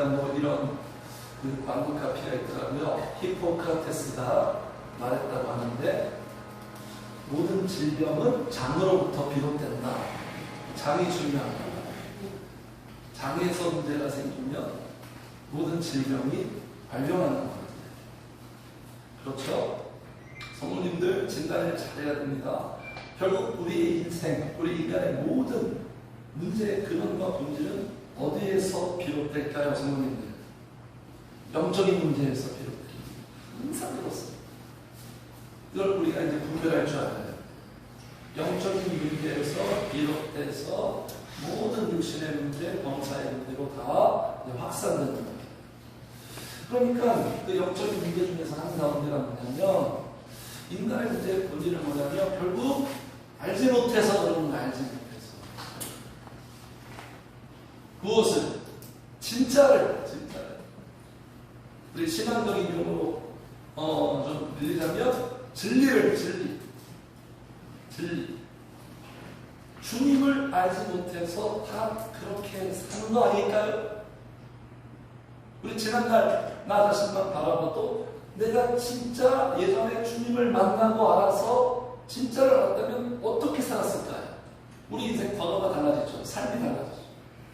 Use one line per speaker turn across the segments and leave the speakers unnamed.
뭐 이런 그 광고 카피가 있더라고요. 히포크라테스가 말했다고 하는데 모든 질병은 장으로부터 비롯된다. 장이 중요하다. 장에서 문제가 생기면 모든 질병이 발병하는 거거든요. 그렇죠? 성모님들 진단을 잘해야 됩니다. 결국 우리의 인생, 우리 인간의 모든 문제의 근원과 본질은 어디에서 비롯될까요, 성모님들? 영적인 문제에서 비롯됩니다. 항상 그렇습니다. 이걸 우리가 이제 분별할 줄 알아요. 영적인 문제에서 비롯돼서 모든 육신의 문제, 범사의 문제로 다 확산되는 거예요. 그러니까 그 영적인 문제 중에서 한 가운데가 뭐냐면 인간의 문제의 본질은 뭐냐면 결국 알지 못해서 그러는 거예요. 알지 못해서. 무엇을? 진짜를. 우리 신앙적인 용어로 좀 빌리자면 진리. 주님을 알지 못해서 다 그렇게 사는 거 아닐까요? 우리 지난날 나 자신만 바라봐도 내가 진짜 예전에 주님을 만나고 알아서 진짜를 알았다면 어떻게 살았을까요? 우리 인생 번호가 달라지죠. 삶이 달라지죠.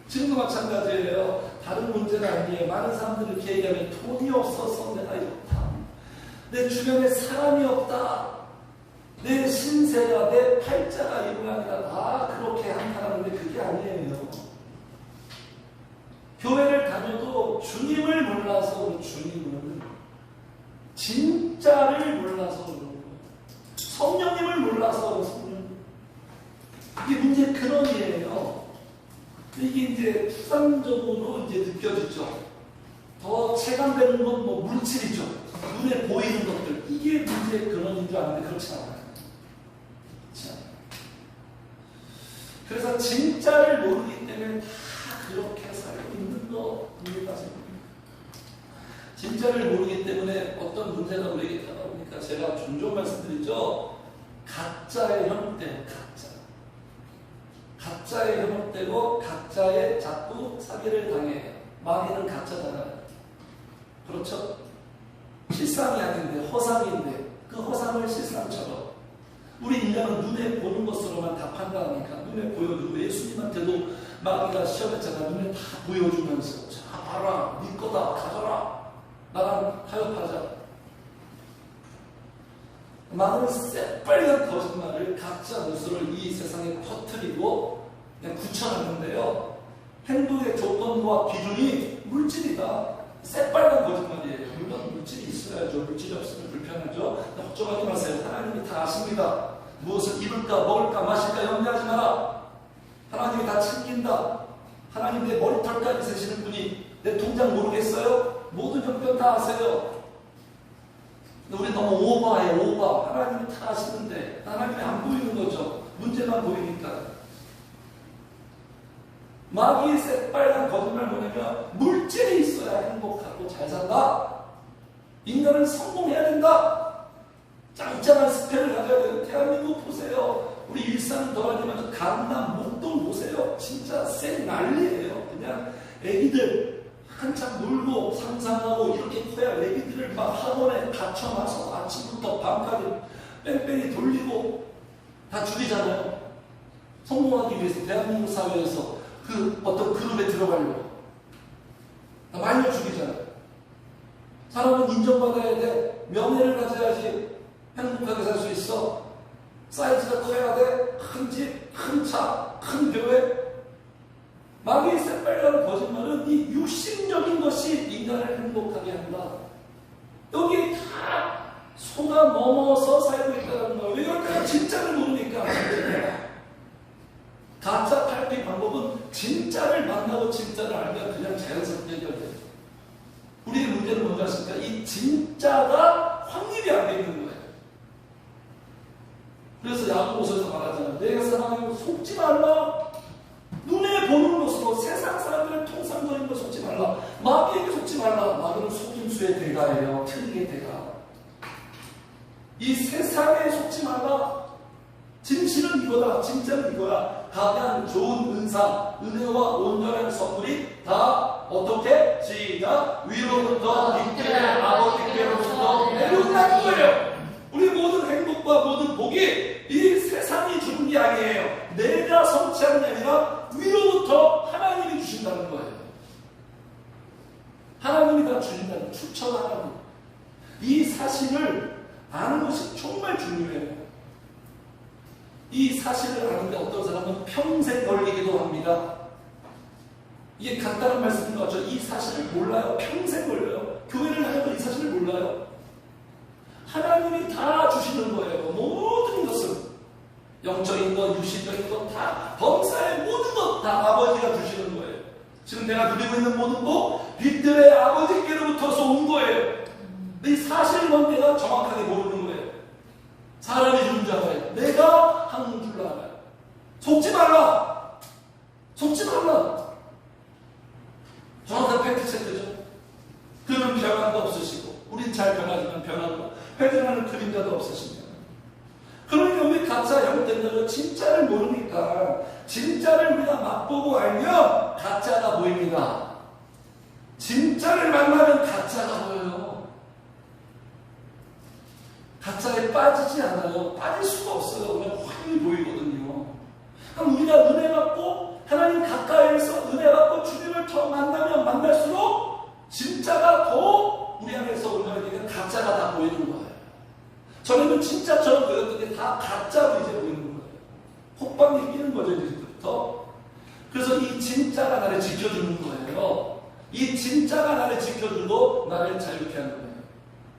지금도 마찬가지예요. 다른 문제는 아니에요. 많은 사람들이 이렇게 얘기하면 돈이 없어서 내가 이렇다. 내 주변에 사람이 없다. 내 신세가, 내 팔자가 이 모양이다. 다 그렇게 한다는데 그게 아니에요. 교회를 다녀도 주님을 몰라서 주님은 진짜를 몰라서 그런 거예요. 성령님을 몰라서 성령. 이게 문제의 근원이에요. 이게 이제 추상적으로 이제 느껴지죠. 더 체감되는 건 뭐 물질이죠. 눈에 보이는 것들. 이게 문제의 근원인 줄 아는데 그렇지 않아요. 그래서 진짜를 모르기 때문에 다 그렇게 살고 있는 겁니다. 진짜를 모르기 때문에 어떤 문제가 우리에게 다가오니까 제가 종종 말씀드리죠. 가짜에 현혹돼요. 가짜에 현혹되고 가짜에 자꾸 사기를 당해요. 마귀는 가짜잖아요. 그렇죠? 실상이 아닌데 허상인데 그 허상을 실상처럼 우리 인간은 눈에 보는 것으로만 다 판단하니까 눈에 보여주고 예수님한테도 마귀가 시험했잖아. 눈에 다 보여주면서 자 봐라 네 거다 가져라 나랑 타협하자. 많은 새빨간 거짓말을 가짜 뉴스를 이 세상에 퍼뜨리고 그냥 굳혀놨는데요. 행동의 조건과 기준이 물질이다. 새빨간 거짓말이에요. 물론 물질이 있어야죠. 물질이 없으면 불편하죠. 걱정하지 마세요. 하나님이 다 아십니다. 무엇을 입을까 먹을까 마실까 염려하지 마라. 하나님이 다 챙긴다. 하나님 내 머리털까지 세시는 분이 내 통장 모르겠어요? 모든 형편 다 아세요. 우리 너무 오버해요. 오버. 하나님이 다 아시는데 하나님이 안 보이는 거죠. 문제만 보이니까. 마귀의 새빨간 거짓말 뭐냐면 물질이 있어야 행복하고 잘 산다. 인간은 성공해야 된다. 짱짱한 스펙을 가져야 돼요. 대한민국 보세요. 우리 일산은 더하지만 강남, 목동 보세요. 진짜 쌩 난리예요. 그냥 애기들 한참 놀고 상상하고 이렇게 커야 애기들을 막 학원에 갇혀놔서 아침부터 밤까지 뺑뺑이 돌리고 다 죽이잖아요. 성공하기 위해서 대한민국 사회에서 그 어떤 그룹에 들어가려고 다 말려 죽이잖아요. 사람은 인정받아야 돼. 명예를 가져야지 행복하게 살 수 있어. 사이즈가 커야 돼. 큰 집, 큰 차, 큰 교회. 마귀의 새빨간 거짓말은 이 육신적인 것이 인간을 행복하게 한다. 여기 다 속아 넘어서 살고 있다는 거예요. 왜 그럴까요? 진짜를 모르니까. 가짜 탈피 방법은 진짜를 만나고 진짜를 알면 그냥 자연스럽게 해결돼요. 우리의 문제는 뭔가 했습니까? 이 진짜가 확립이 안 되는 거예요. 그래서 야고보서에서 말하잖아요. 내가 사랑하는 속지 말라. 눈에 보는 것으로 세상 사람들의 통상적인 것 속지 말라. 마귀에게 속지 말라. 마귀는 속임수의 대가예요. 틀리의 대가. 이 세상에 속지 말라. 진실은 이거다. 진짜는 이거야. 가장 좋은 은사, 은혜와 온전한 선물이 다 어떻게? 시작. 위로부터 빛들의 아버지께로부터 내려온다는 거예요. 우리 모든 행복과 모든 복이 이 세상이 주는 게 아니에요. 내가 성취하는 게 아니라 위로부터 하나님이 주신다는 거예요. 하나님이 다 주신다는, 추천하라고. 이 사실을 아는 것이 정말 중요해요. 이 사실을 아는데 어떤 사람은 평생 걸리기도 합니다. 이게 간단한 말씀인 것 같죠? 이 사실을 몰라요. 평생 걸려요. 교회를 다녀도 이 사실을 몰라요. 하나님이 다 주시는 거예요. 모든 것은. 영적인 것, 육신적인 것, 다 범사의 모든 것 다 아버지가 주시는 거예요. 지금 내가 누리고 있는 모든 것 빛들의 아버지께로부터서 온 거예요. 이 사실만 내가 정확하게 모르는 거예요. 사람이 주는 줄 알아요. 내가 하는 줄 알아요. 속지 말라. 속지 말라. 정확한 팩트체크죠. 그는 변함도 없으시고 우린 잘 변하지만 변함도 회전하는 그림자도 없으십니다. 그러니까 우리 가짜 영웅들은 진짜를 모르니까 진짜를 우리가 맛보고 알면 가짜가 보입니다. 진짜를 만나면 가짜가 보여요. 가짜에 빠지지 않아요. 빠질 수가 없어요. 그냥 확연히 보이거든요. 그럼 우리가 은혜 받고 하나님 가까이에서 은혜 받고 주님을 더 만나면 만날수록 진짜가 더 우리 안에서 올라가니까 가짜가 다 보이는 거예요. 전에는 진짜처럼 보였는데 다 가짜로 이제 보이는 거예요. 호빵이 끼는 거죠, 이제부터. 그래서 이 진짜가 나를 지켜주는 거예요. 이 진짜가 나를 지켜주고 나를 자유케 하는 거예요.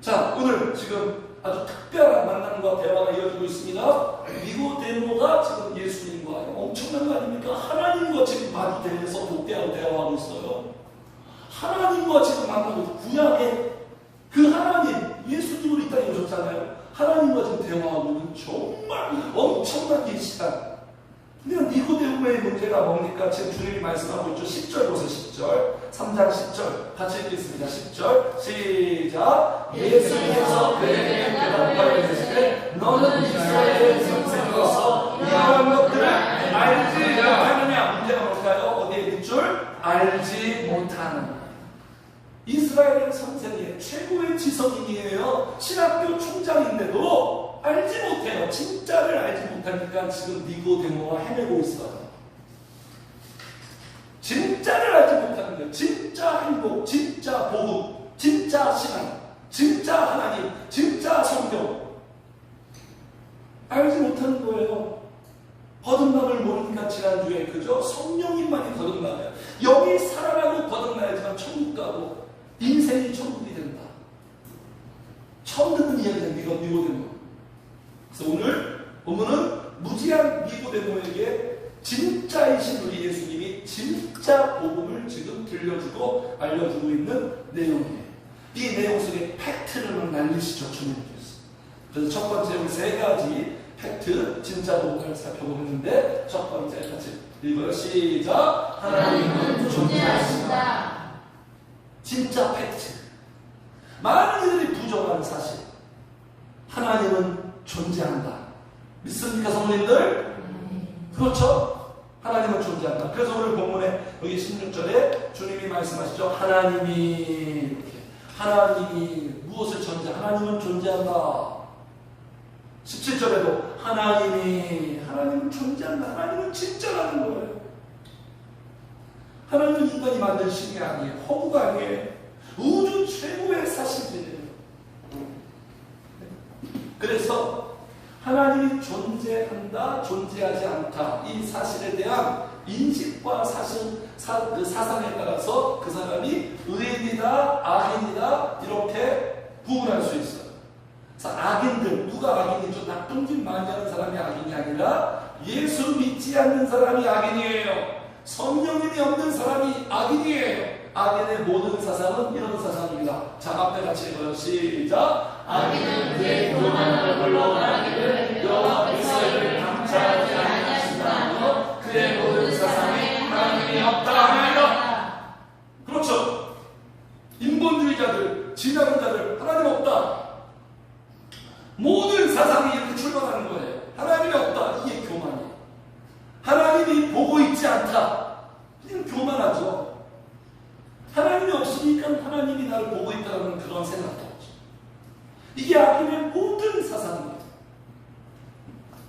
자, 오늘 지금 아주 특별한 만남과 대화가 이어지고 있습니다. 니고데모가 지금 예수님과 엄청난 거 아닙니까? 하나님과 지금 마주대해서 독대하고 대화하고 있어요. 하나님과 지금 만나고 구약의 그 하나님, 예수님으로 이 땅에 오셨잖아요. 하나님과 지금 대화하고 있는 정말 엄청난 이 시간. 근데 니고데모의 문제가 뭡니까? 지금 주님이 말씀하고 있죠. 10절 보세요. 10절. 3장 10절. 같이 읽겠습니다. 10절. 시작. 예수님께서 그에게 대답하여 이르시되 너는 이스라엘의 선생으로서 이러한 것들을 알지 못하느냐. 문제가 뭘까요? 어디에 있는 줄? 알지 못하는. 이스라엘의 선생이에요. 최고의 지성인이에요. 신학교 총장인데도 알지 못해요. 진짜를 알지 못하니까 지금 니고데모와 헤매고 있어요. 진짜를 알지 못하는 거예요. 진짜 행복, 진짜 복음, 진짜 신앙, 진짜 하나님, 진짜 성경. 알지 못하는 거예요. 거듭남을 모르니까 지난주에 그죠? 성령님만이 거듭나요. 여기 살아나고 거듭나야지만 천국 가고 인생이 천국이 된다. 처음 듣는 이야기는 니고데모. 그래서 오늘 본문은 무지한 니고데모에게 진짜이신 우리 예수님이 진짜 복음을 지금 들려주고 알려주고 있는 내용이에요. 이 내용 속에 팩트를 날리시죠, 주님께서. 그래서 첫 번째 우리 세 가지 팩트, 진짜 복음을 살펴보는데 첫 번째 같이 읽어요. 시작.
하나님은 존재하신다.
진짜 팩트. 많은 이들이 부정하는 사실. 하나님은 존재한다. 믿습니까, 성도님들? 그렇죠? 하나님은 존재한다. 그래서 오늘 본문에 여기 16절에 주님이 말씀하시죠. 하나님이 무엇을 존재? 하나님은 존재한다. 17절에도 하나님은 존재한다. 하나님은 진짜라는 거예요. 하나님은 인간이 만든 신이 아니에요. 허구가 아니에요. 우주 최고의 사실이에요. 그래서 하나님이 존재한다, 존재하지 않다. 이 사실에 대한 인식과 사상에 따라서 그 사람이 의인이다, 악인이다 이렇게 구분할 수 있어요. 그래서 악인들, 누가 악인이죠? 나쁜 짓 많이 하는 사람이 악인이 아니라 예수 믿지 않는 사람이 악인이에요. 성령님이 없는 사람이 악인이에요. 악인의 모든 사상은 이런 사상입니다. 자, 앞에 같이 읽어요. 시작.
악인은 그의 교만한 얼굴로 말하기를 여호와 이스라엘을 감찰하지 아니하신다며 그의 모든 사상에 하나님이 없다 하나이다.
그렇죠. 인본주의자들, 진화론 자들 하나님 없다. 모든 사상이 이렇게 출발하는 거예요. 하나님이 없다. 이게 교만이에요. 하나님이 보고 있지 않다. 이건 교만하죠. 하나님이 나를 보고 있다는 그런 생각도 없죠. 이게 악인의 모든 사상입니다.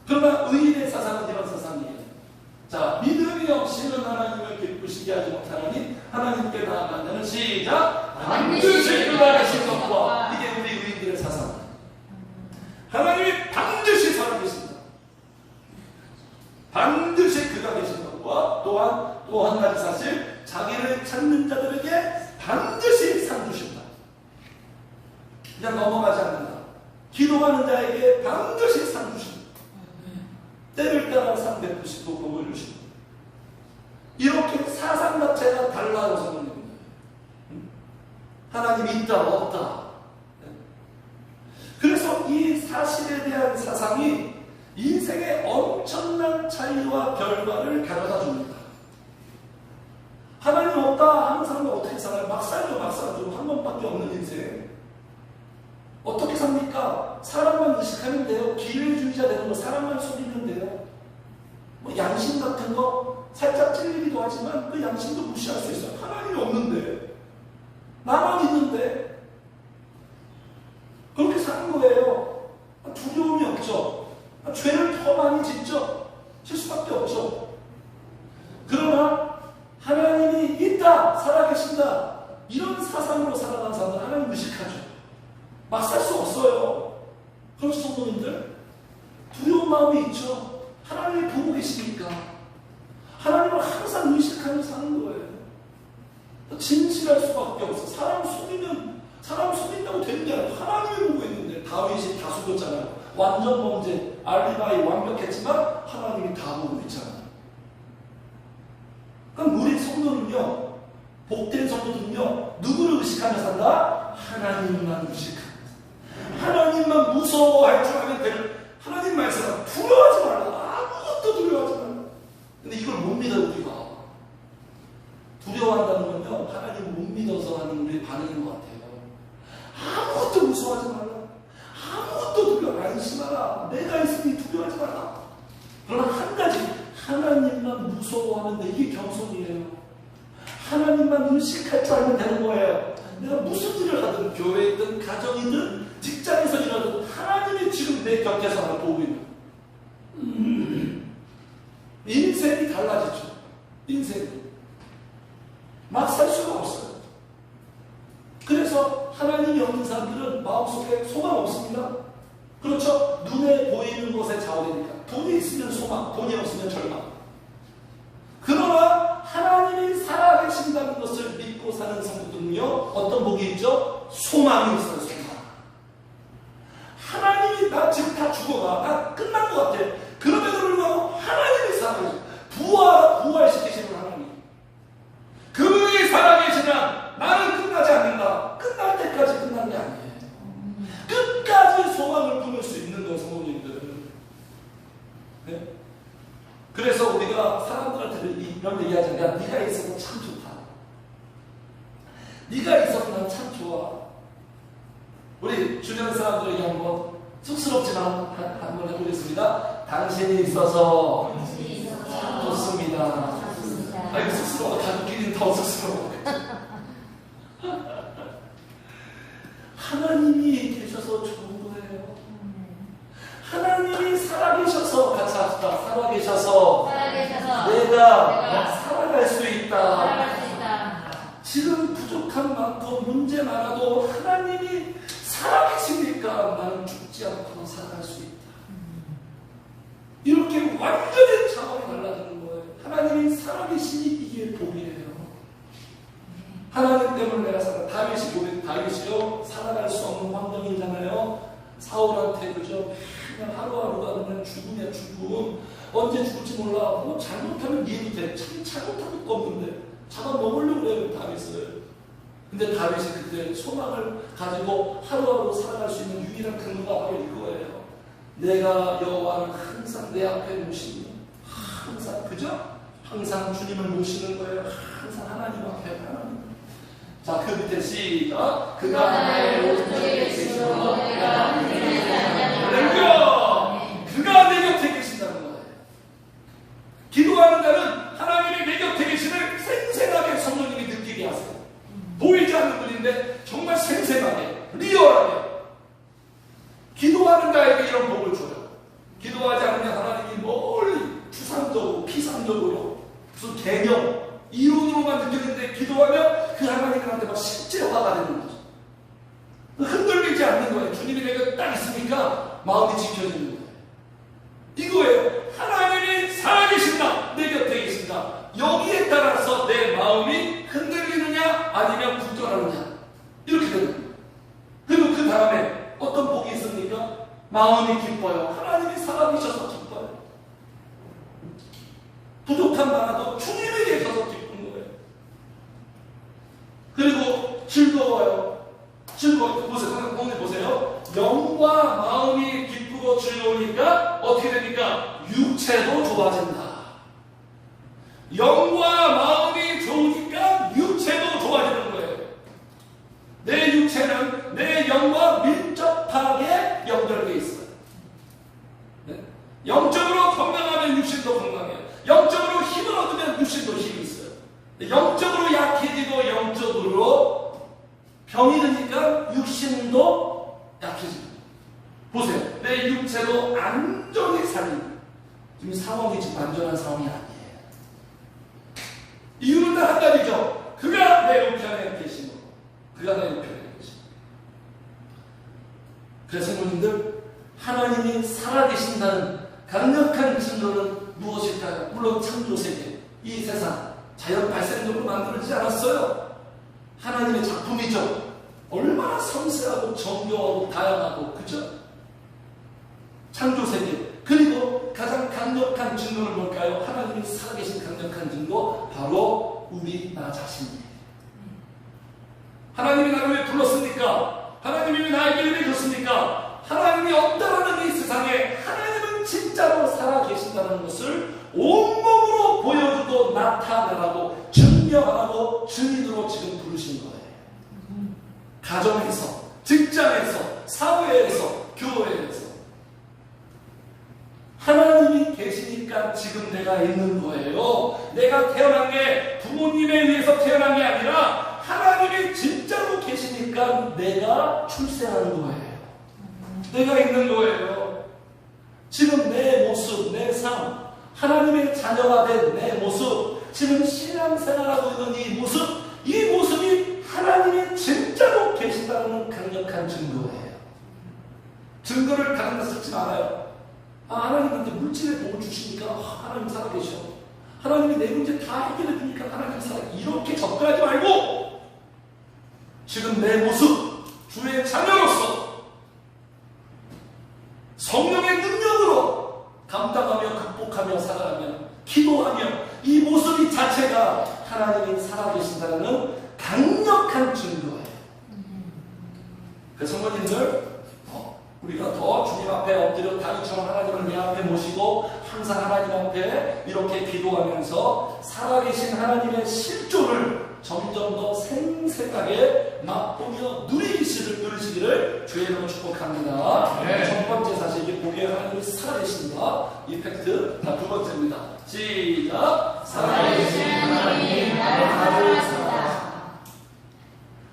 그러나 의인의 사상은 이런 사상이에요. 자, 믿음이 없이는 하나님을 기쁘시게 하지 못하나니 하나님께 나아간다는 시작! 반드시 그가 계신 것과 이게 우리 의인들의 사상입니다. 하나님이 반드시 살아계신다. 반드시 그가 계신 것과 또한 또 한 가지 사실, 자기를 찾는 자들에게 반드시 상 주신다. 그냥 넘어가지 않는다. 기도하는 자에게 반드시 상 주신다. 때를 따라 상 베푸시고 복을 주신다. 이렇게 사상 자체가 달라요, 성도님들. 하나님이 있다 없다. 그래서 이 사실에 대한 사상이 인생의 엄청난 차이와 결과를 가져다 줍니다. 하나님 없다 하는 사람은 어떻게 살아요? 막 살죠. 한 번밖에 없는 인생. 어떻게 삽니까? 사람만 의식하면 돼요. 기회주의자 되는 거 사람만 속이면 돼요. 뭐 양심 같은 거 살짝 찔리기도 하지만 그 양심도 무시할 수 있어요. 하나님이 없는데, 나만 있는데 그렇게 사는 거예요. 두려움이 없죠. 죄를 더 많이 짓죠. 질 수밖에 없죠. 그러나 하나님이 있다, 살아계신다, 이런 사상으로 살아가는 사람은 하나님 의식하죠. 막 살 수 없어요. 그렇죠, 성도님들? 두려운 마음이 있죠. 하나님이 보고 계시니까 하나님을 항상 의식하며 사는 거예요. 진실할 수밖에 없어. 사람 속인다고 되는 게 아니라 하나님이 보고 있는데. 다윗이 다 속였잖아요. 완전 범죄, 알리바이 완벽했지만 하나님이 다 보고 있잖아요. 그럼 우리 성도는요, 복된 성도들은요, 누구를 의식하며 산다? 하나님만 의식합니다. 하나님만 무서워할 줄 알면 될, 하나님 말씀 두려워하지 말라. 아무것도 두려워하지 말라. 근데 이걸 못 믿어, 우리가. 두려워한다는 건요, 하나님을 못 믿어서 하는 우리의 반응인 것 같아요. 아무것도 무서워하지 말라. 아무것도 두려워, 안심하라. 내가 있으니 두려워하지 말라. 그러나 한 가지, 하나님만 무서워하는데 이게 겸손이에요. 하나님만 의식할 줄 알면 되는 거예요. 내가 무슨 일을 하든, 교회이든 가정이든 직장에서 일하든 하나님이 지금 내 곁에서 나를 보고 있는 인생이 달라지죠. 인생이 막 살 수가 없어요. 그래서 하나님이 없는 사람들은 마음속에 소망 없습니다. 그렇죠? 눈에 보이는 것에 좌우되니까. 돈이 있으면 소망, 돈이 없으면 절망. 그러나 하나님이 살아계신다는 것을 믿고 사는 성도들은요, 어떤 복이 있죠? 소망이 있어요. 소망. 하나님이 나 지금 다 죽어가, 나 끝난 것 같아. 그럼에도 불구하고 하나님이 살아계시, 부활시키시는 하나님. 그분이 살아계시면 나는 끝나지 않는다. 끝날 때까지 끝난 게 아니에요. 끝까지 소망을 품을 수 있는 거예요, 성도님들. 네? 그래서 우리가 사람들한테 이런 얘기하잖아요. 네가 있어서 참 좋다. 네가 있어서 난 참 좋아. 우리 주변 사람들에게 한번 쑥스럽지만 한번 해보겠습니다. 당신이 있어서 참 좋습니다. 아이고, 쑥스러워. 가족끼리는 더 쑥스러워. 하나님이 계셔서 좋은 거예요. 하나님이 살아계셔서, 같이 합시다. 살아계셔서 내가 살아갈 수 있다. 지금 부족한 많고 문제 많아도 하나님이 살아계시니까 나는 죽지 않고 살아갈 수 있다. 이렇게 완전히 차원이 달라지는 거예요. 하나님이 살아계시니 이게 복이에요. 하나님 때문에 내가 살아. 다윗이요, 살아갈 수 없는 환경이잖아요. 사울한테 그죠? 그냥 하루하루가 그냥 죽음이야, 죽음. 언제 죽을지 몰라. 뭐 잘못하면 이해도 돼. 참 잘못한 것도 없는데 잡아먹으려고 그래요, 다윗을. 근데 다윗이 그때 소망을 가지고 하루하루 살아갈 수 있는 유일한 근거가 바로 이거예요. 내가 여호와를 항상 내 앞에 모시니, 항상, 그죠? 항상 주님을 모시는 거예요. 항상 하나님 앞에, 하나님. 자, 그 밑에 시작. 그가 나의 오른쪽에 계시고 내가 그가 내 곁에 계신다는 거예요. 기도하는 자는 하나님이 내 곁에 계심을 생생하게 성령님이 느끼게 하세요. 보이지 않는 분이 있는데 정말 생생하게, 리얼하게 기도하는 자에게 이런 복을 줘요. 기도하지 않으면 하나님이 멀리 추상적으로, 피상적으로 무슨 개념, 이론으로만 느꼈는데 기도하면 그 하나님한테 막 실제화가 되는 거죠. 흔들리지 않는 거예요. 주님이 내가 딱 있으니까 마음이 지켜지는 거예요. 이거예요. 하나님이 살아계신다. 내 곁에 계신다. 여기에 따라서 내 마음이 흔들리느냐 아니면 굳건하느냐 이렇게 되는 거예요. 그리고 그 다음에 어떤 복이 있습니까? 마음이 기뻐요. 하나님이 살아계셔서 기뻐요. 부족한 많아도 주님이 계셔서 기쁜 거예요. 그리고 즐거워요. 보세요. 오늘 보세요. 영과 마음이 기쁘고 즐거우니까 어떻게 됩니까? 육체도 좋아진다. 영과 마음이 좋으니까 육체도 좋아지는 거예요. 내 육체는 내 영과 밀접하게 연결되어 있어요. 네? 영적으로 건강하면 육신도 건강해요. 영적으로 힘을 얻으면 육신도 힘이 있어요. 영적으로 약해지고 영적으로 병이 드니까 육신도 약해집니다. 보세요. 내 육체도 안전히 살립니다. 지금 상황이 지금 안전한 상황이 아니에요. 이유는 단 한 가지죠. 그가 내 우편에 계신 거. 그가 내 우편에 계신 거. 그래서 성도님들, 하나님이 살아계신다는 강력한 증거는 무엇일까요? 물론 창조세계, 이 세상, 자연 발생적으로 만들어지지 않았어요. 하나님의 작품이죠. 얼마나 섬세하고 정교하고 다양하고, 그죠? 창조세계. 그리고 가장 강력한 증거는 뭘까요? 하나님이 살아계신 강력한 증거, 바로 우리 나 자신이에요. 하나님이 나를 왜 불렀습니까? 하나님이 왜 나에게 왜 줬습니까? 하나님이 없다라는 이 세상에 하나님은 진짜로 살아계신다는 것을 온몸으로 보여주고 나타내라고 증명하라고 증인으로 지금 부르신 거예요. 가정에서, 직장에서, 사회에서, 교회에서 하나님이 계시니까 지금 내가 있는 거예요. 내가 태어난 게 부모님에 의해서 태어난 게 아니라 하나님이 진짜로 계시니까 내가 출생하는 거예요. 내가 있는 거예요. 지금 내 모습, 내 삶, 하나님의 자녀가 된 내 모습, 지금 신앙생활하고 있는 이 모습이 하나님이 진짜로 계신다는 강력한 증거예요. 증거를 다른 데 쓰지 말아요. 하나님한테 물질의 복을 주시니까 하나님 살아계셔. 하나님이 내 문제 다 해결해 주니까 하나님 살아계셔. 이렇게 접근하지 말고 지금 내 모습, 주의 자녀로서 성령의 능력으로 감당하며 극복하며 살아가며 기도하며 이 모습이 자체가 하나님이 살아계신다는 강력한 증거예요. 그래서 성도님들, 우리가 더 주님 앞에 엎드려 다윗처럼 하나님을 내 앞에 모시고 항상 하나님 앞에 이렇게 기도하면서 살아계신 하나님의 실존을 점점 더 생생하게 맛보며 누리시기를 주의 이름으로 축복합니다. 네. 첫 번째 사실이 보기에 하나님이 살아계신다. 이 팩트. 두 번째입니다. 시작.
살아계신 하나님 나를 살아.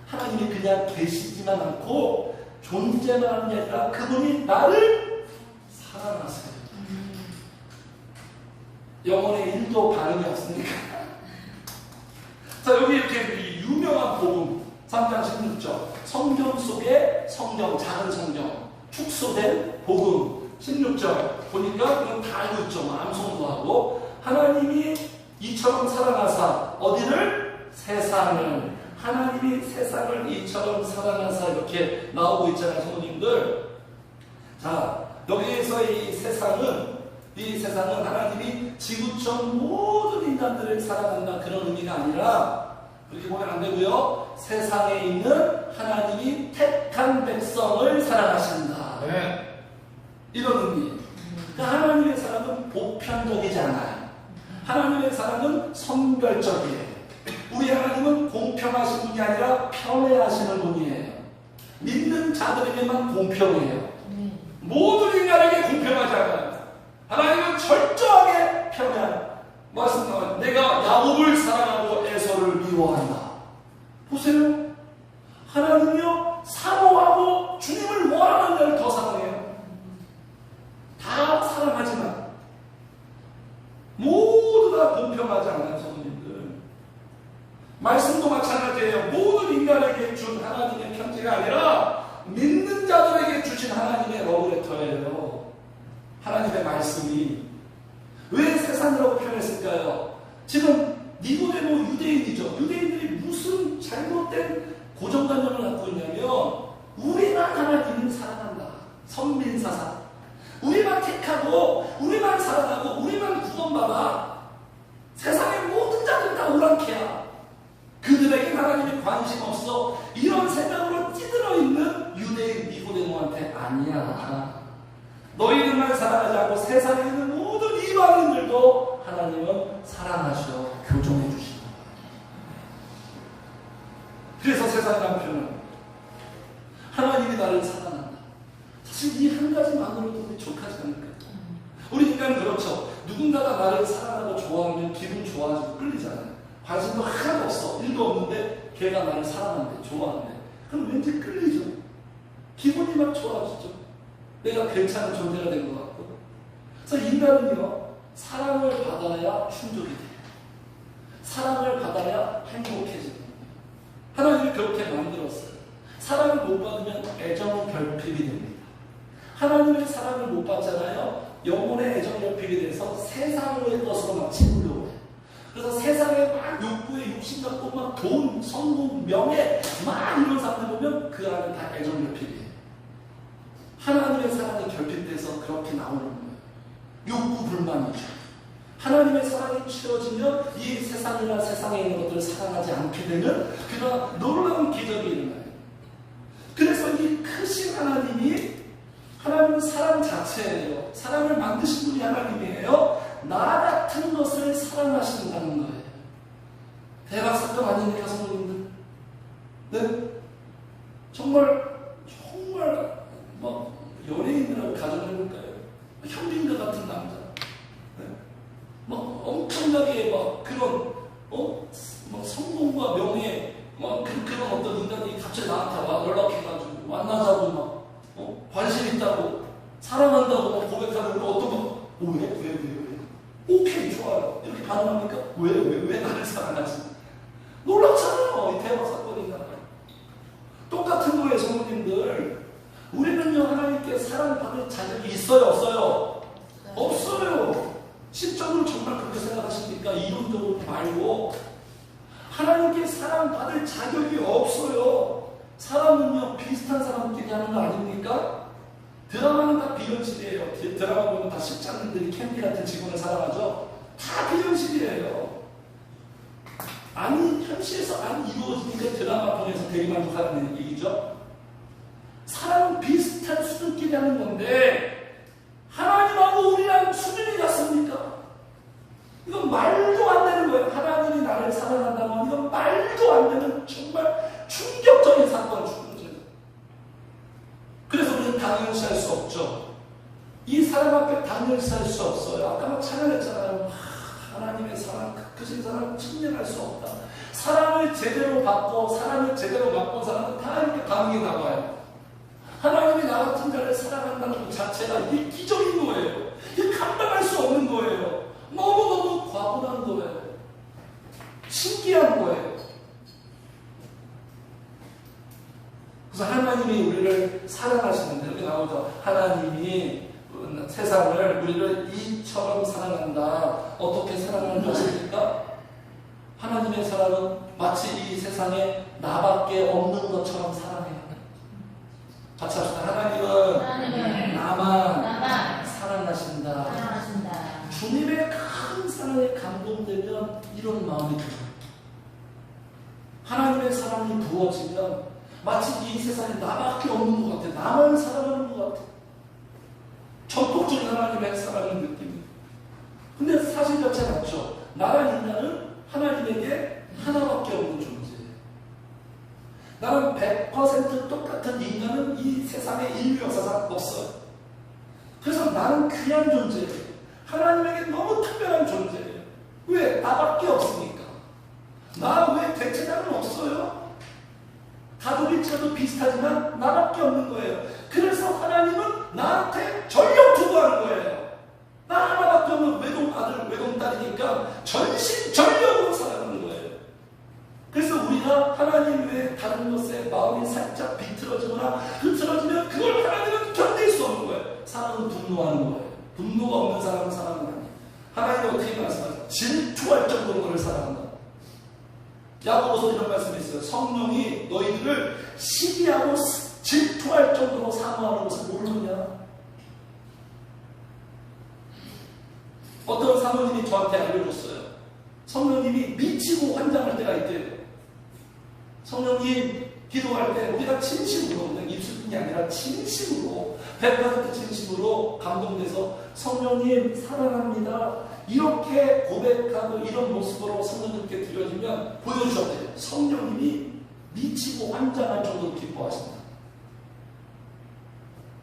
하나님이 그냥 계시지만 않고 존재만 하는 게 아니라 그분이 나를 사랑하세요. 영혼에 1도 반응이 없습니까? 자, 여기 이렇게 유명한 복음 3장 16절 성경 속에 성경, 작은 성경 축소된 복음 16절 보니까 그건 다 알고 있죠. 암송도 하고 하나님이 이처럼 사랑하사 어디를? 세상을. 하나님이 세상을 이처럼 사랑하사 이렇게 나오고 있잖아요, 성도님들. 자, 여기에서 이 세상은 하나님이 지구촌 모든 인간들을 사랑한다 그런 의미가 아니라 그렇게 보면 안 되고요. 세상에 있는 하나님이 택한 백성을 사랑하신다.
네.
이런 의미. 그러니까 하나님의 사랑은 보편적이지 않아요. 하나님의 사랑은 선별적이에요. 우리 하나님은 공평하신 분이 아니라 편애하시는 분이에요. 믿는 자들에게만 공평해요. 모든 인간에게 공평하지 않아요. 하나님은 철저하게 편애하는 말씀나와요. 내가 야곱을 사랑하고 에서를 미워한다. 보세요. 메시지가 아니라 믿는 자들에게 주신 하나님의 러브레터예요. 하나님의 말씀이. 왜 세상이라고 표현했을까요? 지금 니고데모 유대인이죠. 유대인들이 무슨 잘못된 고정관념을 갖고 있냐면 우리만 하나님을 사랑한다. 선민사상. 우리만 택하고 우리만 사랑하고 우리만 구원받아. 세상의 모든 자들 다 오랑캐야. 그들에게 하나님의 관심 없어. 이런 생각으로 찌들어 있는 유대인 니고데모한테 아니야. 너희들만 사랑하지 않고 세상에 있는 모든 이방인들도 하나님은 사랑하셔. 교정해 주시는 거예요. 그래서 세상이라는 표현은 하나님이 나를 사랑한다. 사실 이 한 가지만으로도 우리 족하지 않을까요? 우리 인간은 그렇죠. 누군가가 나를 사랑하고 좋아하면 기분 좋아지고 끌리잖아요. 관심도 하나도 없어. 1도 없는데 걔가 나를 사랑한대, 좋아한대. 그럼 왠지 끌리죠. 기분이 막 좋아지죠. 내가 괜찮은 존재가 된 것 같고. 그래서 인간은요, 사랑을 받아야 충족이 돼요. 사랑을 받아야 행복해지는 거예요. 하나님이 그렇게 만들었어요. 사랑을 못 받으면 애정은 결핍이 됩니다. 하나님의 사랑을 못 받잖아요. 영혼의 애정 결핍이 돼서 세상의 것으로 막 채우려고 해요. 그래서 세상에 막 욕구에 욕심 갖고 막 돈, 성공, 명예 막 이런 사람들 보면 그 안에 다 애정 결핍이에요. 하나님의 사랑이 결핍돼서 그렇게 나오는 거예요. 욕구 불만이죠. 하나님의 사랑이 채워지면 이 세상이나 세상에 있는 것들을 사랑하지 않게 되는 그런 놀라운 기적이 일어나요. 그래서 이 크신 하나님은 사랑 자체예요. 사랑을 만드신 분이 하나님이에요. 나 같은 것을 사랑하신다는 거예요. 대박 사건 아닙니까, 성도님들? 네? 정말 막 연예인이라고 가정해볼까요? 현빈과 같은 남자. 네? 막 엄청나게 막 그런 막 성공과 명예 막 그런 어떤 인간이 갑자기 나한테 연락해가지고 만나자고 막 관심 있다고 사랑한다고 막 고백하는 거 어떤 거 왜? 오케이 좋아요. 이렇게 반응합니까? 왜 나를 사랑하지? 놀랍잖아요. 이 대박 사건이다. 똑같은 거예요, 성도님들. 우리는요, 하나님께 사랑받을 자격이 있어요, 없어요? 없어요. 심적으로 정말 그렇게 생각하십니까? 이론적으로 말고. 하나님께 사랑받을 자격이 없어요. 사람은요, 비슷한 사람끼리 하는 거 아닙니까? 드라마는 다 비현실이에요. 드라마 보면 다 십장님들이 캔디 같은 직원을 사랑하죠? 다 비현실이에요. 아니, 현실에서 안 이루어지니까 드라마 통해서 대리만족하는 얘기죠. 사람은 비슷한 수준끼리 하는 건데 하나님하고 우리랑 수준이 같습니까? 이건 말도 안 되는 거예요. 하나님이 나를 사랑한다면 이건 말도 안 되는 정말 충격적인 사건이죠. 그래서 우리는 당연시할 수 없죠. 이 사랑 앞에 당연시할 수 없어요. 아까 막 찬양했잖아요. 하나님의 사랑, 크신 사랑 측량할 수 없다. 사랑을 제대로 받고 사랑을 제대로 맛본 사람은 다 이렇게 반응이 나와요. 하나님이 나 같은 자를 사랑한다는 것 자체가 이게 기적인 거예요. 이게 감당할 수 없는 거예요. 너무너무 과분한 거예요. 신기한 거예요. 그래서 하나님이 우리를 사랑하시는데 여기 나오죠. 하나님이 세상을 우리를 이처럼 사랑한다. 어떻게 사랑하는 것입니까? 하나님의 사랑은 마치 이 세상에 나밖에 없는 것처럼 사랑해요. 같이 합시다. 하나님은 나만 사랑하신다. 주님의 큰 사랑에 감동되면 이런 마음이 들어요. 하나님의 사랑이 부어지면 마치 이 세상에 나밖에 없는 것 같아. 나만 사랑하는 것 같아. 전폭적인 하나님의 사랑을 느낍니다. 근데 사실 자체 맞죠. 나란 인간은 하나님에게 하나밖에 없는 존재예요. 나는 100% 똑같은 인간은 이 세상에 인류 역사상 없어요. 그래서 나는 귀한 존재예요. 하나님에게 너무 특별한 존재예요. 왜? 나밖에 없으니까. 나 외에 대체자는 없어요. 가족일체도 비슷하지만 나밖에 없는 거예요. 그래서 하나님은 나한테 전력 투구하는 거예요. 나 하나밖에 없는 외동아들, 외동딸이니까 전신 전력으로 살아가는 거예요. 그래서 우리가 하나님 외에 다른 것에 마음 마음이 살짝 비틀어지거나 흐트러지면 그걸 하나님은 견딜 수 없는 거예요. 사람은 분노하는 거예요. 분노가 없는 사람은 사랑은 아니에요. 하나님은 어떻게 말씀하세요? 질투할 정도로 너를 사랑한다. 야고보서 이런 말씀이 있어요. 성령이 너희들을 시기하고 질투할 정도로 사모하는 것을 모르느냐? 어떤 사모님이 저한테 알려줬어요. 성령님이 미치고 환장할 때가 있대요. 성령님 기도할 때 우리가 진심으로, 그냥 입술뿐이 아니라 진심으로 100% 진심으로 감동돼서 성령님 사랑합니다 이렇게 고백하고 이런 모습으로 성령님께 드려지면 보여주셨대요. 성령님이 미치고 환장할 정도로 기뻐하신다.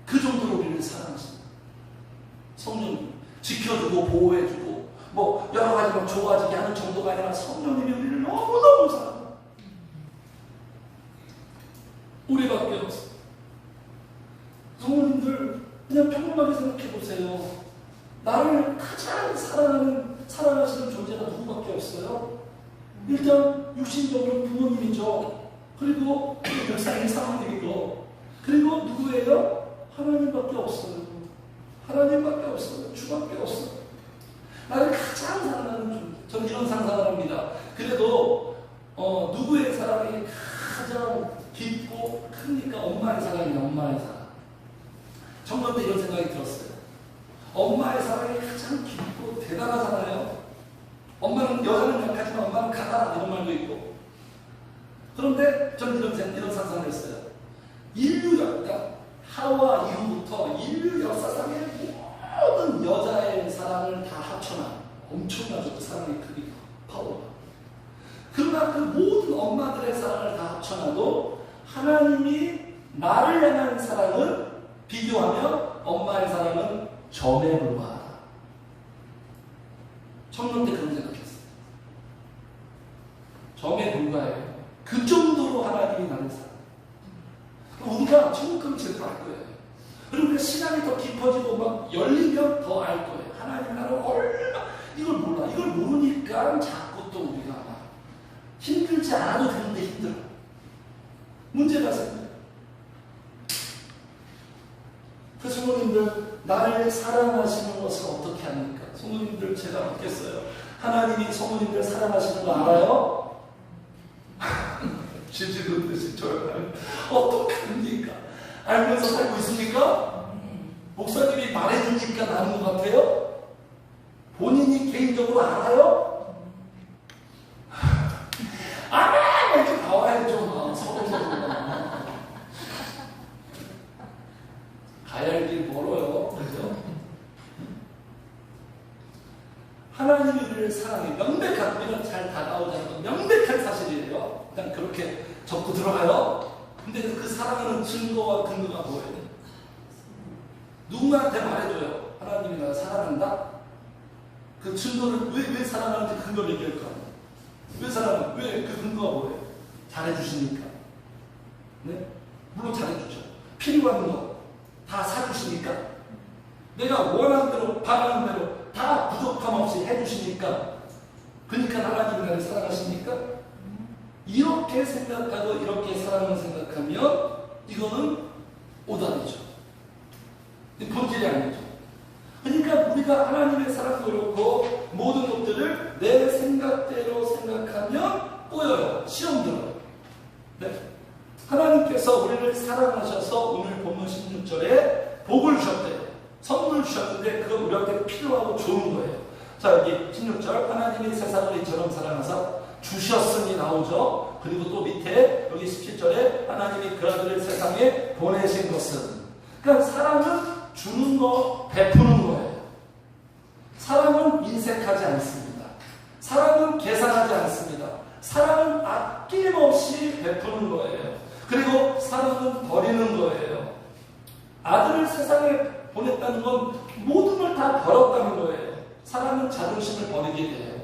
그 정도로 우리를 사랑하신다. 성령님 지켜주고 보호해주고 뭐 여러 가지 막 좋아지게 하는 정도가 아니라 성령님이 우리를 너무너무 사랑합니다. 우리밖에 없어요. 성령님들 그냥 평범하게 생각해 보세요. 나를 가장 사랑하시는 존재가 누구밖에 없어요? 일단 육신적으로 부모님이죠. 그리고 목사님 사모님이고, 그리고 누구예요? 하나님밖에 없어요. 하나님밖에 없어요. 주밖에 없어요. 나를 가장 사랑하는 존재. 저는 이런 상상을 합니다. 그래도 누구의 사랑이 가장 깊고 크니까 엄마의 사랑이에요. 엄마의 사랑. 정말 때 이런 생각이 들었어요. 엄마의 사랑이 가장 깊고 대단하잖아요. 엄마는, 여자는 약하지만 엄마는 강하다 이런 말도 있고. 그런데 저는 이런 상상을 했어요. 인류 역사, 하와 이후부터 인류 역사상의 모든 여자의 사랑을 다 합쳐놔. 엄청나죠. 그 사랑의 크기가, 파워가. 그러나 그 모든 엄마들의 사랑을 다 합쳐놔도 하나님이 나를 향한 사랑은 비교하면 엄마의 사랑은 점에 불과하다. 청년 때 그런 생각했어요. 점에 불과해요. 그 정도로 하나님이 나를 사랑해요. 우리가 천국 가면 제대로 알 거예요. 그리고 그 신앙이 더 깊어지고 막 열리면 더 알 거예요. 하나님 나를 얼마나, 이걸 몰라. 이걸 모르니까 자꾸 또 우리가 막 힘들지 않아도 되는데 힘들어. 문제가 생겨요. 그 성도님들, 나를 사랑하시는 것을 어떻게 합니까? 성도님들, 제가 묻겠어요. 하나님이 성도님들 사랑하시는 거 알아요? 지지는 듯이 저를 어떻게 합니까? 알면서 살고 있습니까? 목사님이 말해주니까 나는 것 같아요? 본인이 개인적으로 알아요? 알아! 이렇게 나와야죠. 서로. 가야 할 길 멀어요. 그죠? 하나님이 우리를 사랑해. 명백한, 우리는 잘 다가오지 않는 명백한 사실이에요. 그냥 그렇게 접고 들어가요. 근데 그 사랑하는 증거와 근거가 뭐예요? 누군가한테 말해줘요. 하나님이 나를 사랑한다? 그 증거를 왜 사랑하는지 근거를 얘기할 거 아니에요. 왜 사랑해요? 왜 그 근거가 뭐예요? 잘해주시니까. 네? 물론 잘해주죠. 필요한 거 다 사주시니까. 내가 원하는 대로, 바라는 대로 다 부족함 없이 해주시니까. 그러니까 하나님이 나를 사랑하시니까. 이렇게 생각하고 이렇게 사랑을 생각하면 이거는 오답이죠. 본질이 아니죠. 그러니까 우리가 하나님의 사랑도 그렇고 모든 것들을 내 생각대로 생각하면 꼬여요. 시험 들어요. 네? 하나님께서 우리를 사랑하셔서 오늘 본문 16절에 복을 주셨대요. 선물 주셨는데 그건 우리한테 필요하고 좋은 거예요. 자, 여기 16절, 하나님이 세상을 이처럼 사랑하사 주셨으니 나오죠. 그리고 또 밑에 여기 17절에 하나님이 그 아들을 세상에 보내신 것은, 그러니까 사랑은 주는 거, 베푸는 거예요. 사랑은 인색하지 않습니다. 사랑은 계산하지 않습니다. 사랑은 아낌없이 베푸는 거예요. 그리고 사랑은 버리는 거예요. 아들을 세상에 보냈다는 건 모든 걸 다 버렸다는 거예요. 사랑은 자존심을 버리게 돼요.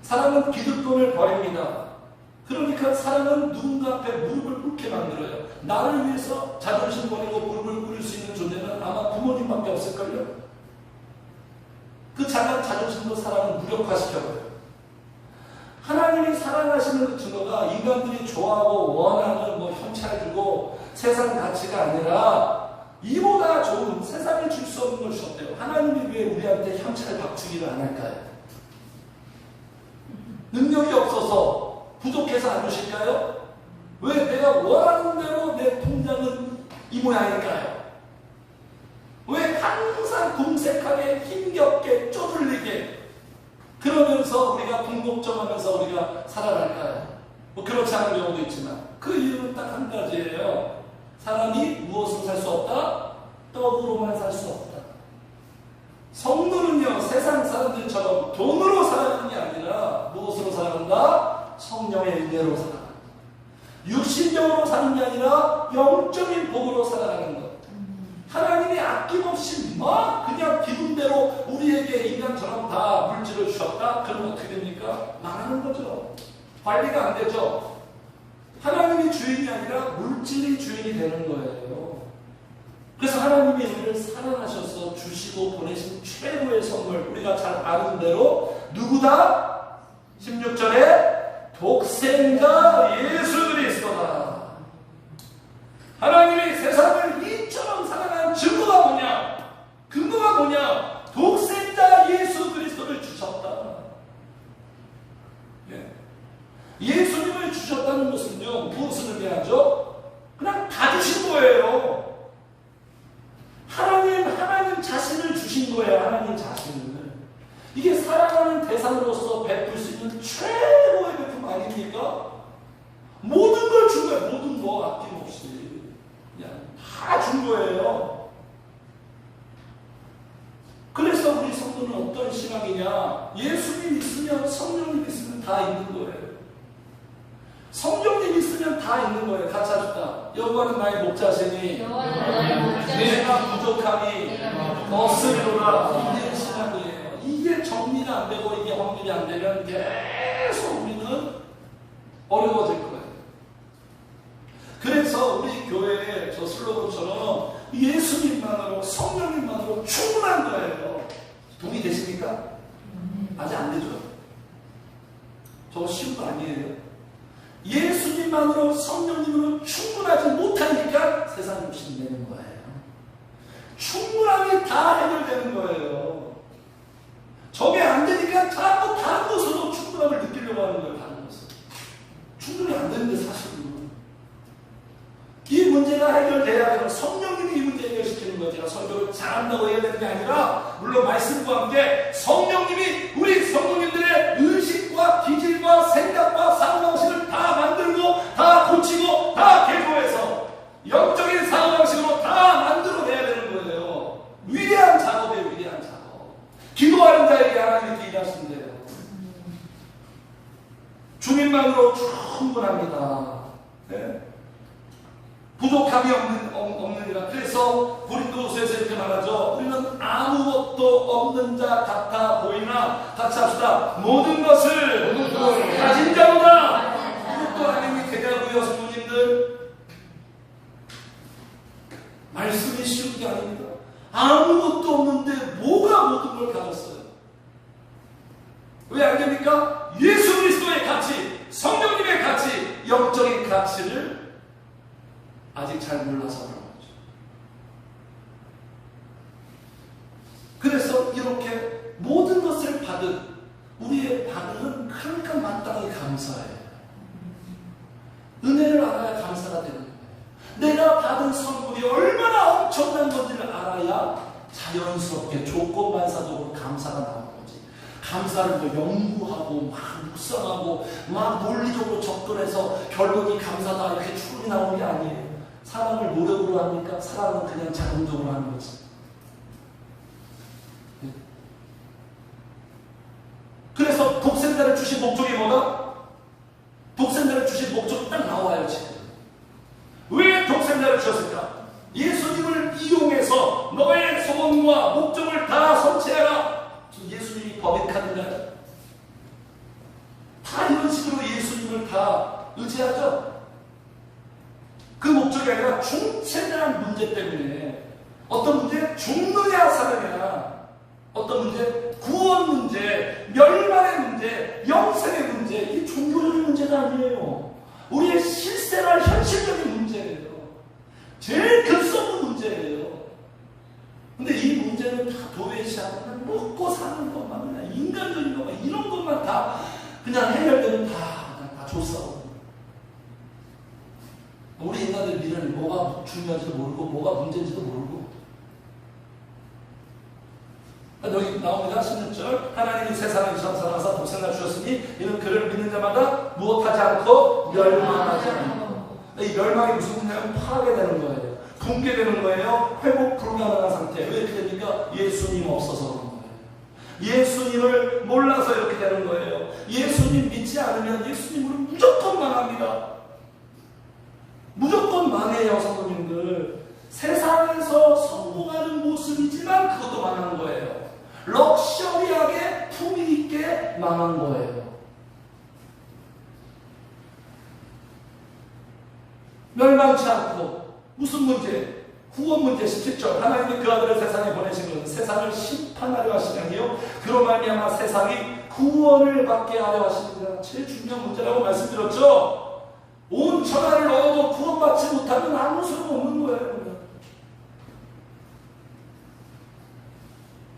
사랑은 기득권을 버립니다. 그러니까 사랑은 누군가 앞에 무릎을 꿇게 만들어요. 나를 위해서 자존심 버리고 무릎을 꿇을 수 있는 존재는 아마 부모님밖에 없을걸요? 그 작은 자존심도 사랑은 무력화시켜버려요. 하나님이 사랑하시는 그 증거가 인간들이 좋아하고 원하는 뭐 현찰 주고 세상 가치가 아니라 이보다 좋은 세상에 줄 수 없는 걸 주셨대요. 하나님이 왜 우리한테 향차를 박치기를 안 할까요? 능력이 없어서 부족해서 안 주실까요? 왜 내가 원하는 대로 내 통장은 이 모양일까요? 왜 항상 궁색하게 힘겹게 쪼들리게 그러면서 우리가 궁극정하면서 우리가 살아갈까요? 뭐 그렇지 않은 경우도 있지만 그 이유는 딱 한 가지예요. 사람이 무엇으로 살 수 없다? 떡으로만 살 수 없다. 성도는요, 세상 사람들처럼 돈으로 살아가는 게 아니라 무엇으로 살아간다? 성령의 은혜로 살아간다. 육신적으로 사는 게 아니라 영적인 복으로 살아가는 것. 하나님이 아낌없이 막 그냥 기분대로 우리에게 인간처럼 다 물질을 주셨다? 그러면 어떻게 됩니까? 망하는 거죠. 관리가 안 되죠. 하나님이 주인이 아니라 물질이 주인이 되는 거예요. 그래서 하나님이 우리를 사랑하셔서 주시고 보내신 최고의 선물, 우리가 잘 아는 대로 누구다? 16절에 독생자 예수 그리스도다. 하나님이 세상을 이처럼 사랑한 증거가 뭐냐? 근거가 뭐냐? 독생자 예수 그리스도를 주셨다. 예수님을 주셨다는 것은요, 무엇을 의미하죠? 그냥 다 주신 거예요. 하나님 자신을 주신 거예요. 하나님 자신을. 이게 사랑하는 대상으로서 베풀 수 있는 최고의 베품 아닙니까? 모든 걸 준 거예요. 모든 거 아낌없이. 그냥 다 준 거예요. 그래서 우리 성도는 어떤 신앙이냐? 예수님 있으면 성령님 있으면 다 있는 거예요. 성령님 있으면 다 있는 거예요. 같이 합시다. 여호와는 나의 목자시니 내가 부족함이 없으리로라. 이게 신앙이에요. 이게 정리가 안 되고 이게 확립이 안 되면 계속 우리는 어려워질 거예요. 그래서 우리 교회의 저 슬로건처럼 예수님만으로 성령님만으로 충분한 거예요. 동의되십니까? 아직 안 되죠? 저거 쉬운 거 아니에요. 예수님만으로 성령님으로 충분하지 못하니까 세상 욕심이 내는 거예요. 충분함이 다 해결되는 거예요. 저게 안 되니까 자꾸 다른 것으로 충분함을 느끼려고 하는 거예요. 다른 것을. 충분히 안 되는데 사실은. 이 문제가 해결돼야 되는 성령님이 이 문제 해결시키는 거예요. 제가 설교를 잘한다고 해야 되는 게 아니라 물론 말씀과 함께 성령님이 우리 성도님들의 의식과 기질과 생각과 사고방식을 다 만들고 다 고치고 다 개조해서 영적인 사고방식으로 다 만들어내야 되는 거예요. 위대한 작업이에요. 위대한 작업. 기도하는 자에게 하나님이 일하신대요. 주님만으로 충분합니다. 네? 부족함이 없느니라. 그래서 고린도후서에서 이렇게 말하죠. 우리는 아무것도 없는 자 같아 보이나 같이 합시다. 모든 것을 가진 자로다. 이것도 하나님이 되냐고요, 성도님들. 말씀이 쉬운 게 아닙니다. 아무것도 없는데 뭐가 모든 걸 가졌어요? 왜 안 됩니까? 예수 그리스도의 가치, 성령님의 가치, 영적인 가치를 아직 잘 몰라서 그런 거죠. 그래서 이렇게 모든 것을 받은 우리의 반응은 그러니까 마땅히 감사해요. 은혜를 알아야 감사가 되는 거예요. 내가 받은 선물이 얼마나 엄청난 건지를 알아야 자연스럽게 조건반사적으로 감사가 나오는 거지. 감사를 더 연구하고 막 묵상하고 막 논리적으로 접근해서 결론이 감사다 이렇게 추론이 나오는 게 아니에요. 사람을 노력으로 합니까? 사람은 그냥 자동적으로 하는 거지. 그래서 독생자를 주신 목적이 뭐다? 독생자를 주신 목적이 딱 나와요 지금. 왜 독생자를 주셨을까? 예수님을 이용해서 너의 소원과 목적을 다 성취해라. 예수님이 법인카드인가요? 다 이런 식으로 예수님을 다 의지하죠. 그 목적이 아니라 중체대한 문제 때문에 어떤 문제? 죽느냐 사느냐, 어떤 문제? 구원 문제, 멸망의 문제, 영생의 문제. 이 종교적인 문제가 아니에요. 우리의 실생활 현실적인 문제예요. 제일 근본적인 문제예요. 근데 이 문제는 다 도외시하고 그냥 먹고 사는 것만, 그냥 인간적인 것만, 이런 것만 다 그냥 해결되면 다 좋싸워. 우리 인간들 미래는 뭐가 중요한지도 모르고 뭐가 문제인지도 모르고. 여기 나옵니다. 16절. 하나님이 세상을 이처럼 사랑하사 독생자를 주셨으니 이는 그를 믿는 자마다 무엇하지 않고 멸망하지 않고. 이 멸망이 무슨 문제냐면 파괴되는 거예요. 붕괴되는 거예요. 회복 불가능한 상태. 왜 이렇게 됩니까? 예수님 없어서 그런 거예요. 예수님을 몰라서 이렇게 되는 거예요. 예수님 믿지 않으면 예수님으로 무조건 망합니다. 무조건 망해요, 성도님들. 세상에서 성공하는 모습이지만 그것도 망한 거예요. 럭셔리하게 품위 있게 망한 거예요. 멸망치 않고 무슨 문제? 구원 문제. 17절. 하나님이 그 아들을 세상에 보내신 것은 세상을 심판하려 하시니 아니요 그로 말미암아 세상이 구원을 받게 하려 하십니다. 제일 중요한 문제라고 말씀드렸죠. 온 천하를 얻어도 구원받지 못하면 아무 소용없는 거예요.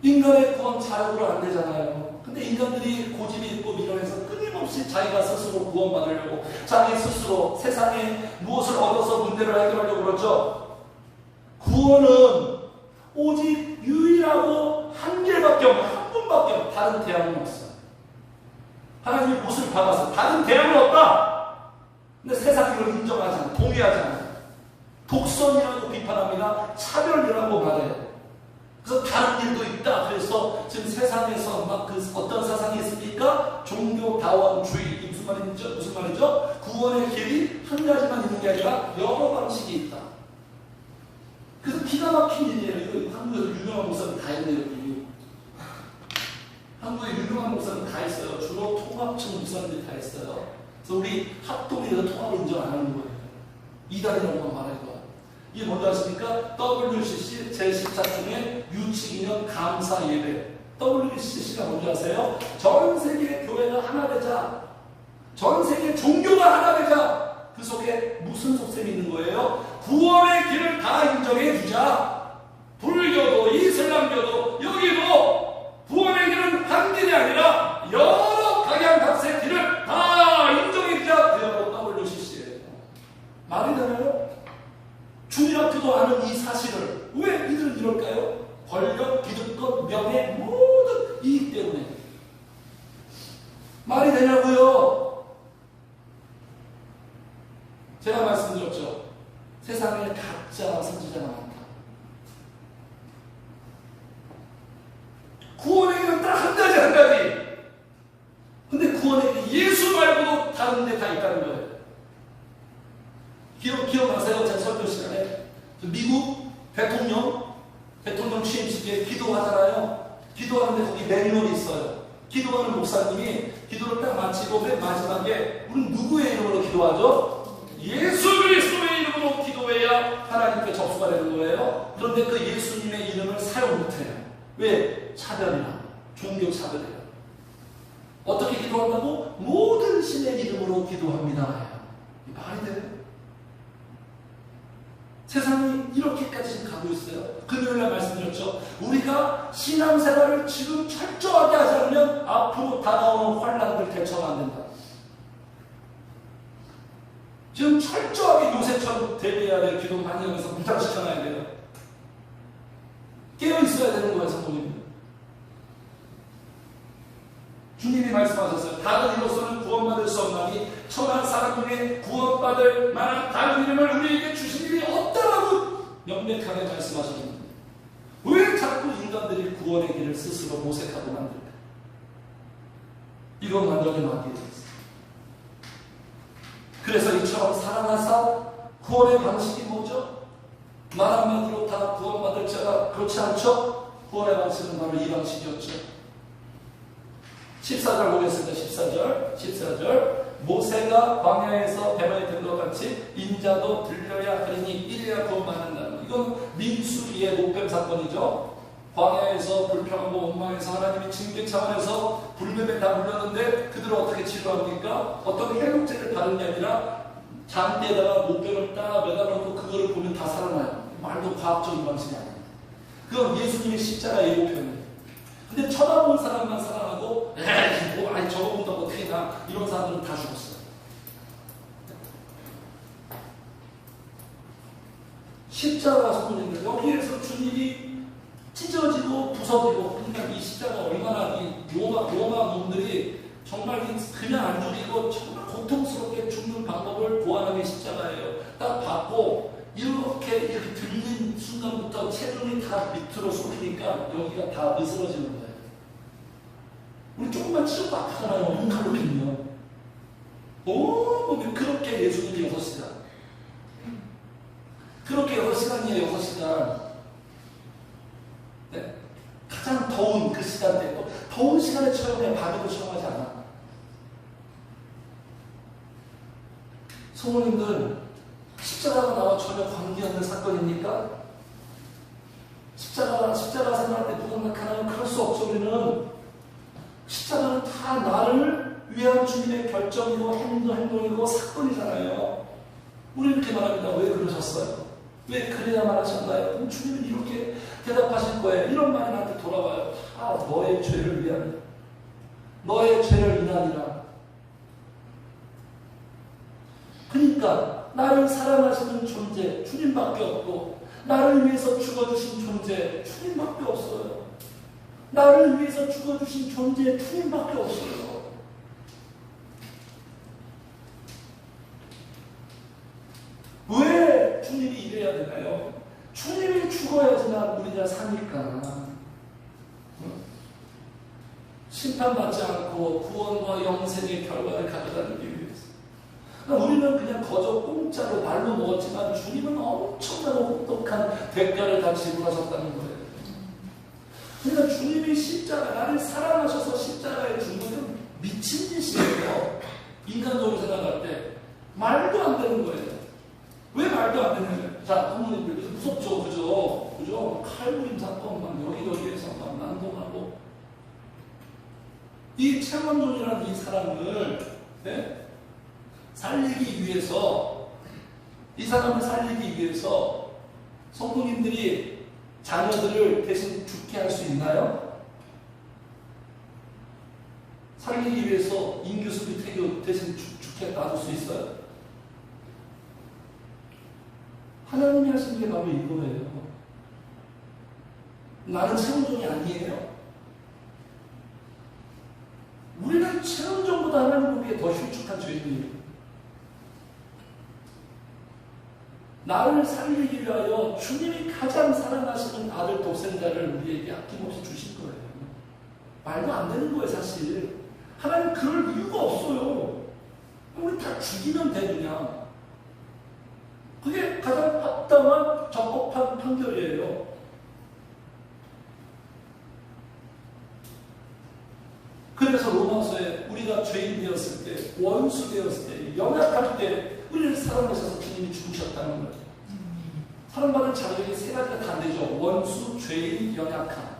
인간의 구원 자력으로 안 되잖아요. 근데 인간들이 고집이 있고 미련해서 끊임없이 자기가 스스로 구원받으려고, 자기 스스로 세상에 무엇을 얻어서 문제를 해결하려고 그러죠. 구원은 오직 유일하고 한 길밖에 없는, 한 분밖에 없는, 다른 대안은 없어요. 하나님이 못을 박아서 다른 대안은 없다. 근데 세상이 그걸 인정하지 않아요. 동의하지 않아요. 독선이라고 비판합니다. 차별이라고 말해요. 그래서 다른 일도 있다. 그래서 지금 세상에서 막 그 어떤 사상이 있습니까? 종교다원주의. 이게 무슨 말이죠? 구원의 길이 한 가지만 있는 게 아니라 여러 방식이 있다. 그래서 기가 막힌 일이에요. 이거 한국에서 유명한 목사님 다 있네요. 한국에 유명한 목사님 다 있어요. 주로 통합층 목사님들이 다 있어요. 그래서 우리 합동에서 통합을 인정 안 하는 거예요. 이단이라고 말할 거예요. 이게 뭔지 아십니까? WCC 제14중에 유치기념 감사 예배. WCC가 뭔지 아세요? 전 세계 교회가 하나 되자. 전 세계 종교가 하나 되자. 그 속에 무슨 속셈이 있는 거예요? 구원의 길을 다 인정해 주자. 불교도 이슬람교도 여기도 구원의 길은 한 길이 아니라 여러 각양각색 길을 다 인정해 주자. 그게 바로 WCC예요. 말이 되나요? 주일학교도 아는 이 사실을 왜 이들은 이럴까요? 권력, 기득권, 명예, 모든 이익 때문에. 말이 되냐고요? 제가 말씀드렸죠. 세상에 가짜 선지자가 많다. 구원의 길은 딱 한 가지 한 가지. 근데 구원의 길 예수 말고도 다른 데 다 있다는 거예요. 기억나세요? 제가 설교 시간에 미국 대통령 취임식에 기도하잖아요. 기도하는데 거기 매뉴얼이 있어요. 기도하는 목사님이 기도를 딱 마치고 맨 마지막에 우리는 누구의 이름으로 기도하죠? 예수 그리스도의 이름으로 기도해야 하나님께 접수가 되는 거예요. 그런데 그 예수님의 이름을 사용 못해요. 왜? 차별이나 종교 차별이나. 어떻게 기도한다고? 모든 신의 이름으로 기도합니다. 말이 돼요? 세상이 이렇게까지 지금 가고 있어요. 금요일날 말씀드렸죠. 우리가 신앙생활을 지금 철저하게 하지 않으면 앞으로 다가오는 환란을 대처가 안 된다. 지금 철저하게 요새처럼 대비해야 될 기도 많이 하면서 무장시켜놔야 돼요. 깨어 있어야 되는 거예요, 성도님. 주님이 말씀하셨어요. 다른 이로서는 구원받을 수 없나니 천한 사람 중에 구원받을 만한 다른 이름을 우리에게 주신 일이 없다라고 명백하게 말씀하셨는데 왜 자꾸 인간들이 구원의 길을 스스로 모색하고 만들까? 이건 완전히 마귀였어요. 그래서 이처럼 사랑하사 구원의 방식이 뭐죠? 말 한마디로 다 구원받을 자가 그렇지 않죠? 구원의 방식은 바로 이 방식이었죠. 14절 보겠습니다. 14절 모세가 광야에서 배만이 된 것 같이 인자도 들려야 하리니 이래야 구원받는다. 이건 민수기의 노뱀 사건이죠. 광야에서 불평하고 원망해서 하나님이 징계 차원에서 불뱀에 다 물렸는데 그들을 어떻게 치료합니까? 어떤 해독제를 바른 게 아니라 잔디에다가 노뱀을 딱 매달아놓고 그거를 보면 다 살아나요. 과학적인 방식이 아닙니다. 그건 예수님의 십자가의 예고편이에요. 근데 쳐다본 사람만 사랑하고 뭐 아니 저거보다 어떻게 나 이런 사람들은 다 죽었어요. 십자가 성도님들 여기에서 주님이 찢어지고 부서지고 그러니까 이 십자가 얼마나 이 로마 놈들이 정말 그냥 안 죽이고 정말 고통스럽게 죽는 방법을 보완하는 십자가예요. 딱 받고 이렇게 들린 순간부터 체중이 다 밑으로 쏟으니까 여기가 다 으스러지는 거예요. 우리 조금만 찢어도 아프잖아요. 그렇군요. 그렇게 예수님이 6시간. 그렇게 6시간이에요. 6시간. 네. 가장 더운 그 시간대, 또 더운 시간에 처형해 밤에도 처형하지 않아. 성모님들, 십자가가 나와 전혀 관계없는 사건입니까? 십자가 생각할 때 무감각하나요? 그럴 수 없죠. 우리는 십자가는 다 나를 위한 주님의 결정이고 행동이고 사건이잖아요. 우리 이렇게 말합니다. 왜 그러셨어요? 왜 그래야만 하셨나요? 그럼 주님은 이렇게 대답하실 거예요. 이런 말이 나한테 돌아와요. 너의 죄를 위하여 너의 죄를 인하리라. 그러니까 나를 사랑하시는 존재 주님밖에 없고 나를 위해서 죽어주신 존재 주님밖에 없어요. 나를 위해서 죽어주신 존재 주님밖에 없어요. 왜 주님이 이래야 되나요? 주님이 죽어야지만 우리가 사니까. 심판받지 않고 구원과 영생의 결과를 가져다주기 위해서. 우리는 그냥 거저 공짜로 말로 먹었지만 주님은 엄청나고 혹독한 대가를 다 지불하셨다는 거예요. 그러니까 주님이 십자가, 나를 사랑하셔서 십자가에 죽는 미친 짓이에요. 인간적으로 생각할 때 말도 안 되는 거예요. 왜 말도 안 되냐면, 자, 부모님들 무섭죠, 그죠? 칼부림 사건 막 여기저기에서 막 난동하고 이 최원종이라는 이 사람을 살리기 위해서, 이 사람을 살리기 위해서 성도님들이 자녀들을 대신 죽게 할 수 있나요? 살리기 위해서 인교수비 태교 대신 죽게 놔둘 수 있어요? 하나님이 하신 게 바로 이거예요. 나는 최원종이 아니에요. 우리는 최원종보다 하나님 보기에 더 흉측한 죄인이에요. 나를 살리기 위하여 주님이 가장 사랑하시는 아들 독생자를 우리에게 아낌없이 주신 거예요. 말도 안 되는 거예요, 사실. 하나님 그럴 이유가 없어요. 우리 다 죽이면 돼, 그냥. 그게 가장 합당한 적법한 판결이에요. 그래서 로마서에 우리가 죄인 되었을 때, 원수 되었을 때, 연약할 때 우리를 사랑하셔서 주님이 죽으셨다는 거예요. 사랑받은 자격이 세 가지가 다 안 되죠. 원수, 죄인, 연약함.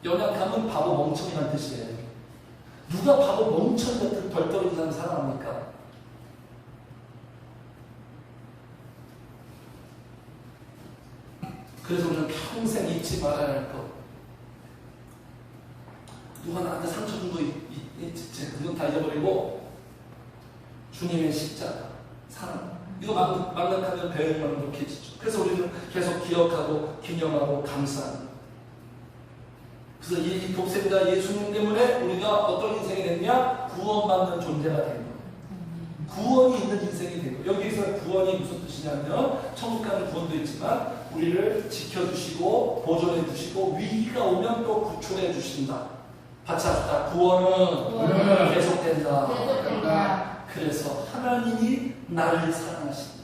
연약함은 바보 멍청이라는 뜻이에요. 누가 바보 멍청이 같은 덜떨어진 사람 사랑합니까? 그래서 우리는 평생 잊지 말아야 할 것. 누가 나한테 상처 준 거 그건 다 잊어버리고 주님의 십자가, 사랑. 이거 망각하면 배은만 독해지죠. 그래서 우리는 계속 기억하고 기념하고 감사합니다. 그래서 이 독생자 예수님 때문에 우리가 어떤 인생이 됐냐? 구원받는 존재가 된 거예요. 구원이 있는 인생이 된 거예요. 여기서 구원이 무슨 뜻이냐면 천국 가는 구원도 있지만 우리를 지켜주시고 보존해주시고 위기가 오면 또 구출해 주신다. 같이 합시다. 구원은 계속된다. 그래서 하나님이 나를 사랑하신다.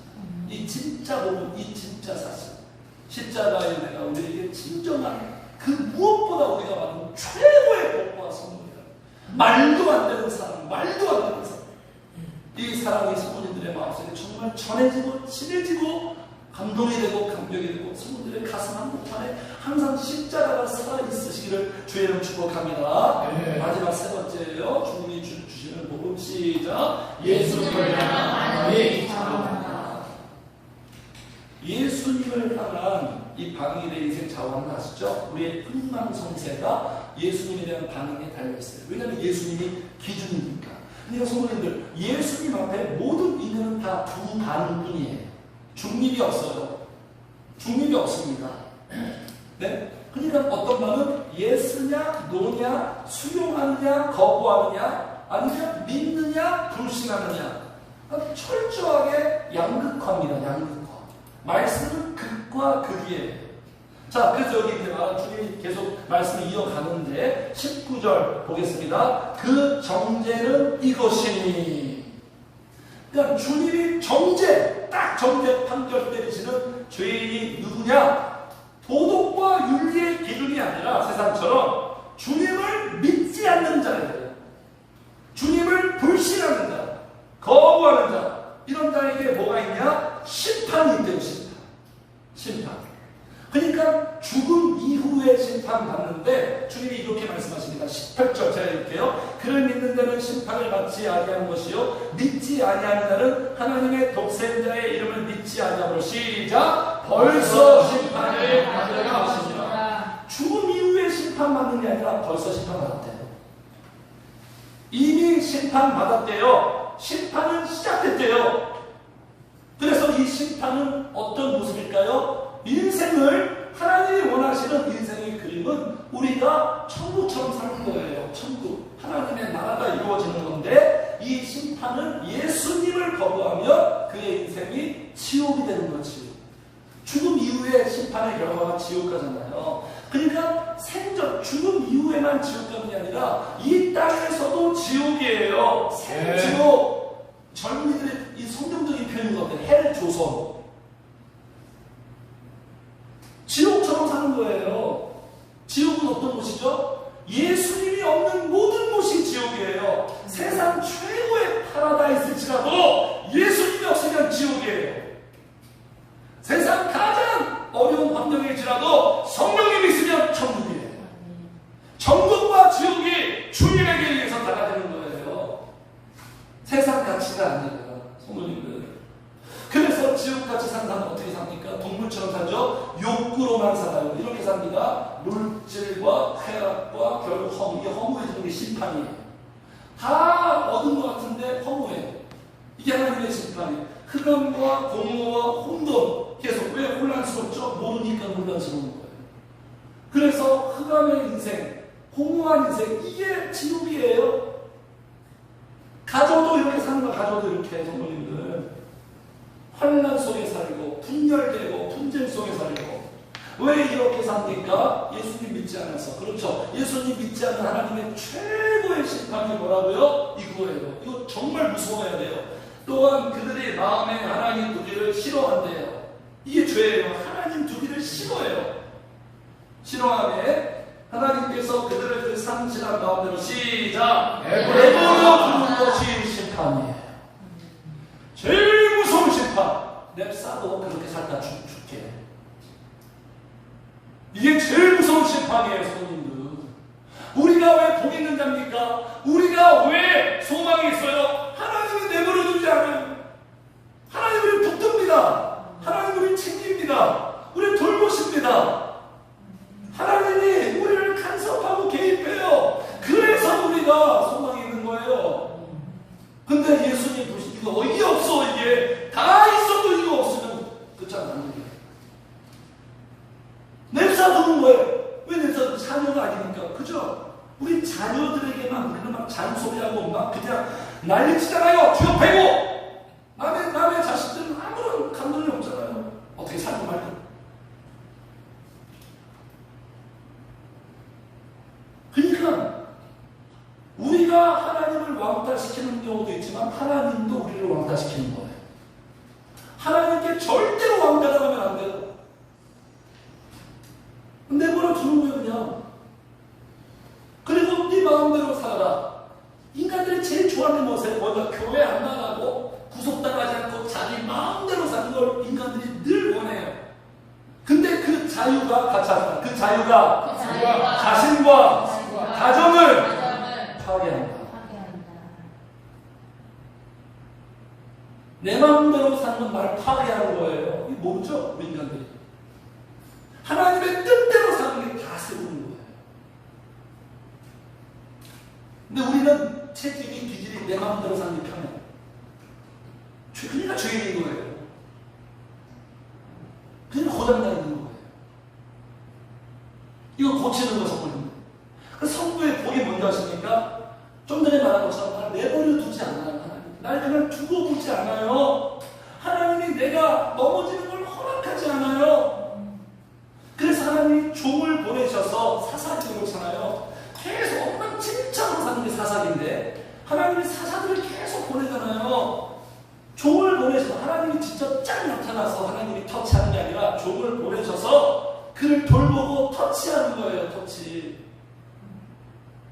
이 진짜 복음, 이 진짜 사실. 십자가의 내가 우리에게 진정한 그 무엇보다 우리가 받은 최고의 복과 선물이다. 말도 안 되는 사랑, 말도 안 되는 사랑. 이 사랑이 성도님들의 마음속에 정말 전해지고 친해지고 감동이 되고 감격이 되고 성도들의 가슴 한복판에 항상 십자가가 살아있으시기를 주의 이름 축복합니다. 네. 마지막 세 번째예요. 주님이 주시는 복음 시작. 예수를 향한 하나님의 사랑입니다. 예수님을 향한 이 방일의 인생 자원은 아시죠? 우리의 흥망성쇠가 예수님에 대한 반응에 달려있어요. 왜냐하면 예수님이 기준이니까. 그러니까 성도님들, 예수님 앞에 모든 인연은 다 두 반뿐이에요. 중립이 없어요. 중립이 없습니다. 네? 그러니까 어떤 반은 예스냐, 노냐, 수용하느냐, 거부하느냐, 아니면 믿느냐, 불신하느냐. 철저하게 양극화입니다. 양극화. 말씀은 극과 극이에요. 자, 그래서 여기 주님이 계속 말씀을 이어가는데 19절 보겠습니다. 그 정죄는 이것이니. 그러니까 주님이 딱 정죄 판결 때리시는 죄인이 누구냐? 도덕과 윤리의 기준이 아니라 세상처럼 주님을 믿지 않는 자예요. 주님을 불신하는 자, 거부하는 자, 이런 자에게 뭐가 있냐? 심판이 있대요. 심판. 그러니까 죽음 이후에 심판받는데 주님이 이렇게 말씀하십니다. 18절 제가 읽을게요. 그를 믿는 자는 심판을 받지 아니하는 것이요 믿지 아니하는 자는 하나님의 독생자의 이름을 믿지 아니하므로 시작. 벌써 심판을 받으려 하십니다. 죽음 이후에 심판받는 게 아니라 벌써 심판받았대요. 이미 심판받았대요. 심판은 시작됐대요. 그래서 이 심판은 어떤 모습일까요? 인생을 하나님이 원하시는 인생의 그림은 우리가 천국처럼 사는 거예요. 천국. 하나님의 나라가 이루어지는 건데 이 심판은 예수님을 거부하면 그의 인생이 지옥이 되는 거지. 죽음 이후에 심판의 결과가 지옥 가잖아요. 그러니까 생전 죽음 이후에만 지옥 가는 게 아니라 이 땅에서도 지옥이에요. 생지옥. 젊은이들의 이 성경적인 표현인 것 같아요. 헬 조선. 지옥처럼 사는 거예요. 지옥은 어떤 곳이죠? 예수님이 없는 모든 곳이 지옥이에요. 세상 최고의 파라다이스일지라도 예수님이 없으면 지옥이에요. 세상 가장 어려운 환경일지라도 성령님이 있으면 천국이에요. 천국과 지옥이 주님에게 의해서 달라지는 거예요. 세상 가치가 아니라 성도님들. 그래서 지옥같이 사는 사람은 어떻게 삽니까? 동물처럼 살죠? 욕구로만 살아요. 이렇게 삽니다. 물질과 쾌락과 결국 허무. 이게 허무해지는 게 심판이에요. 다 얻은 것 같은데 허무해요. 이게 하나님의 심판이에요. 흑암과 공허와 혼돈. 계속 왜 혼란스럽죠? 모르니까 혼란스러운 거예요. 그래서 흑암의 인생, 공허한 인생, 이게 지옥이에요. 가져도 이렇게 사는 거, 가져도 이렇게 성도님들. 환난 속에 살고 분열되고 분쟁 속에 살고. 왜 이렇게 삽니까? 예수님 믿지 않아서. 그렇죠. 예수님 믿지 않는 하나님의 최고의 심판이 뭐라고요? 이거예요. 이거 정말 무서워야 돼요. 또한 그들이 마음에 하나님 두기를 싫어한대요. 이게 죄예요. 하나님 두기를 싫어해요. 싫어하네. 하나님께서 그들을 그 상실한 마음대로 시작. 내버려 두는 것이 심판이에요. 제일 무서운 심판. 랩사도 그렇게 살다 죽게. 이게 제일 무서운 심판이에요, 성도님들. 우리가 왜 복 있는 자입니까? 우리가 왜 소망이 있어요? 하나님이 내버려두지 않아요. 하나님 우리를 붙듭니다. 하나님 우리를 챙깁니다. 우리를 돌보십니다. 하나님이 우리를 간섭하고 개입해요. 그래서 우리가 소망이 있는 거예요. 근데 예수님 보시 이거 이게 없어. 이게 다 있어도 이거 없으면 끝장나는 거예요. 냅사 두는 거예요. 왜 냅사? 자녀가 아니니까. 그죠? 우리 자녀들에게만 우리는 막 잔소리하고 막 그냥 난리치잖아요. 쥐어 패고. 남의 자식들은 아무런 감동이 없잖아요. 어떻게 살고 말고. 그러니까 우리가 하나님을 왕따시키는 경우도 있지만 하나님도 우리를 왕따시키는 거예요. 하나님께 절대로 왕따당하면 안 돼요. 내버려 두는 거예요, 그냥. 그리고 네 마음대로 살아라. 인간들이 제일 좋아하는 것은 뭔가 교회 안 나가고 구속당하지 않고 자기 마음대로 사는 걸 인간들이 늘 원해요. 근데 그 자유가 가차다. 그 자유가 자신과 가정을 파괴한다. 내 마음대로 사는 건 날 파괴하는 거예요. 모르죠? 우리 인간들이. 하나님의 뜻대로 사는 게 다 세우는 거예요. 근데 우리는 체질이, 기질이 내 마음대로 사는 게 편해. 그러니까 죄인인 거예요. 그냥 고장나 있는 거예요. 이거 고치는 거 성부입니다. 그 성부의 복이 뭔지 아십니까? 좀 전에 말한 것처럼 날 내버려 두지 않아요. 하나님. 날 그냥 두고 보지 않아요. 하나님이 내가 넘어지는 걸 허락하지 않아요. 그래서 하나님이 종을 보내셔서 사사기를 그렇잖아요. 계속 엉망진창으로 사는 게 사사기인데 하나님이 사사들을 계속 보내잖아요. 종을 보내셔서 하나님이 직접 쫙 나타나서 하나님이 터치하는 게 아니라 종을 보내셔서 그를 돌보고 터치하는 거예요. 터치.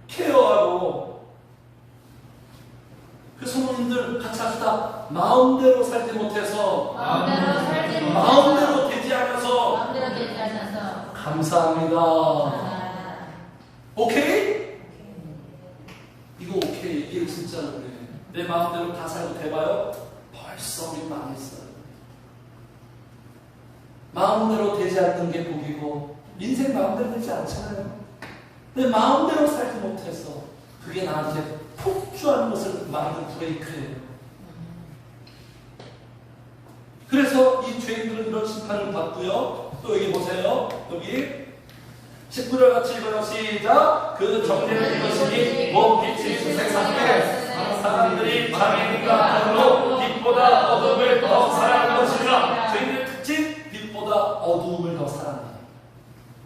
케어하고. 그 성도님들 같이 합시다. 마음대로 살지 못해서 마음대로 되지 않아서 감사합니다. 오케이? 이거 오케이. 이게 진짜로 그래. 내 마음대로 다 살고 돼봐요? 벌써 우리 망했어요. 마음대로 되지 않는 게 복이고 인생 마음대로 되지 않잖아요. 내 마음대로 살지 못해서 그게 나한테 폭주하는 것을 막는 브레이크예요. 그래서 이 죄인들은 이런 심판을 받고요. 또 여기 보세요. 여기 19절 같이 읽어요. 시작. 그 정죄를 이것이니 뭐 빛이 세상에 사람들이 장애인과 같으므로 빛보다 어둠을 더 사랑하는 것이라. 죄인의 특징, 빛보다 어두움을 더 사랑해요.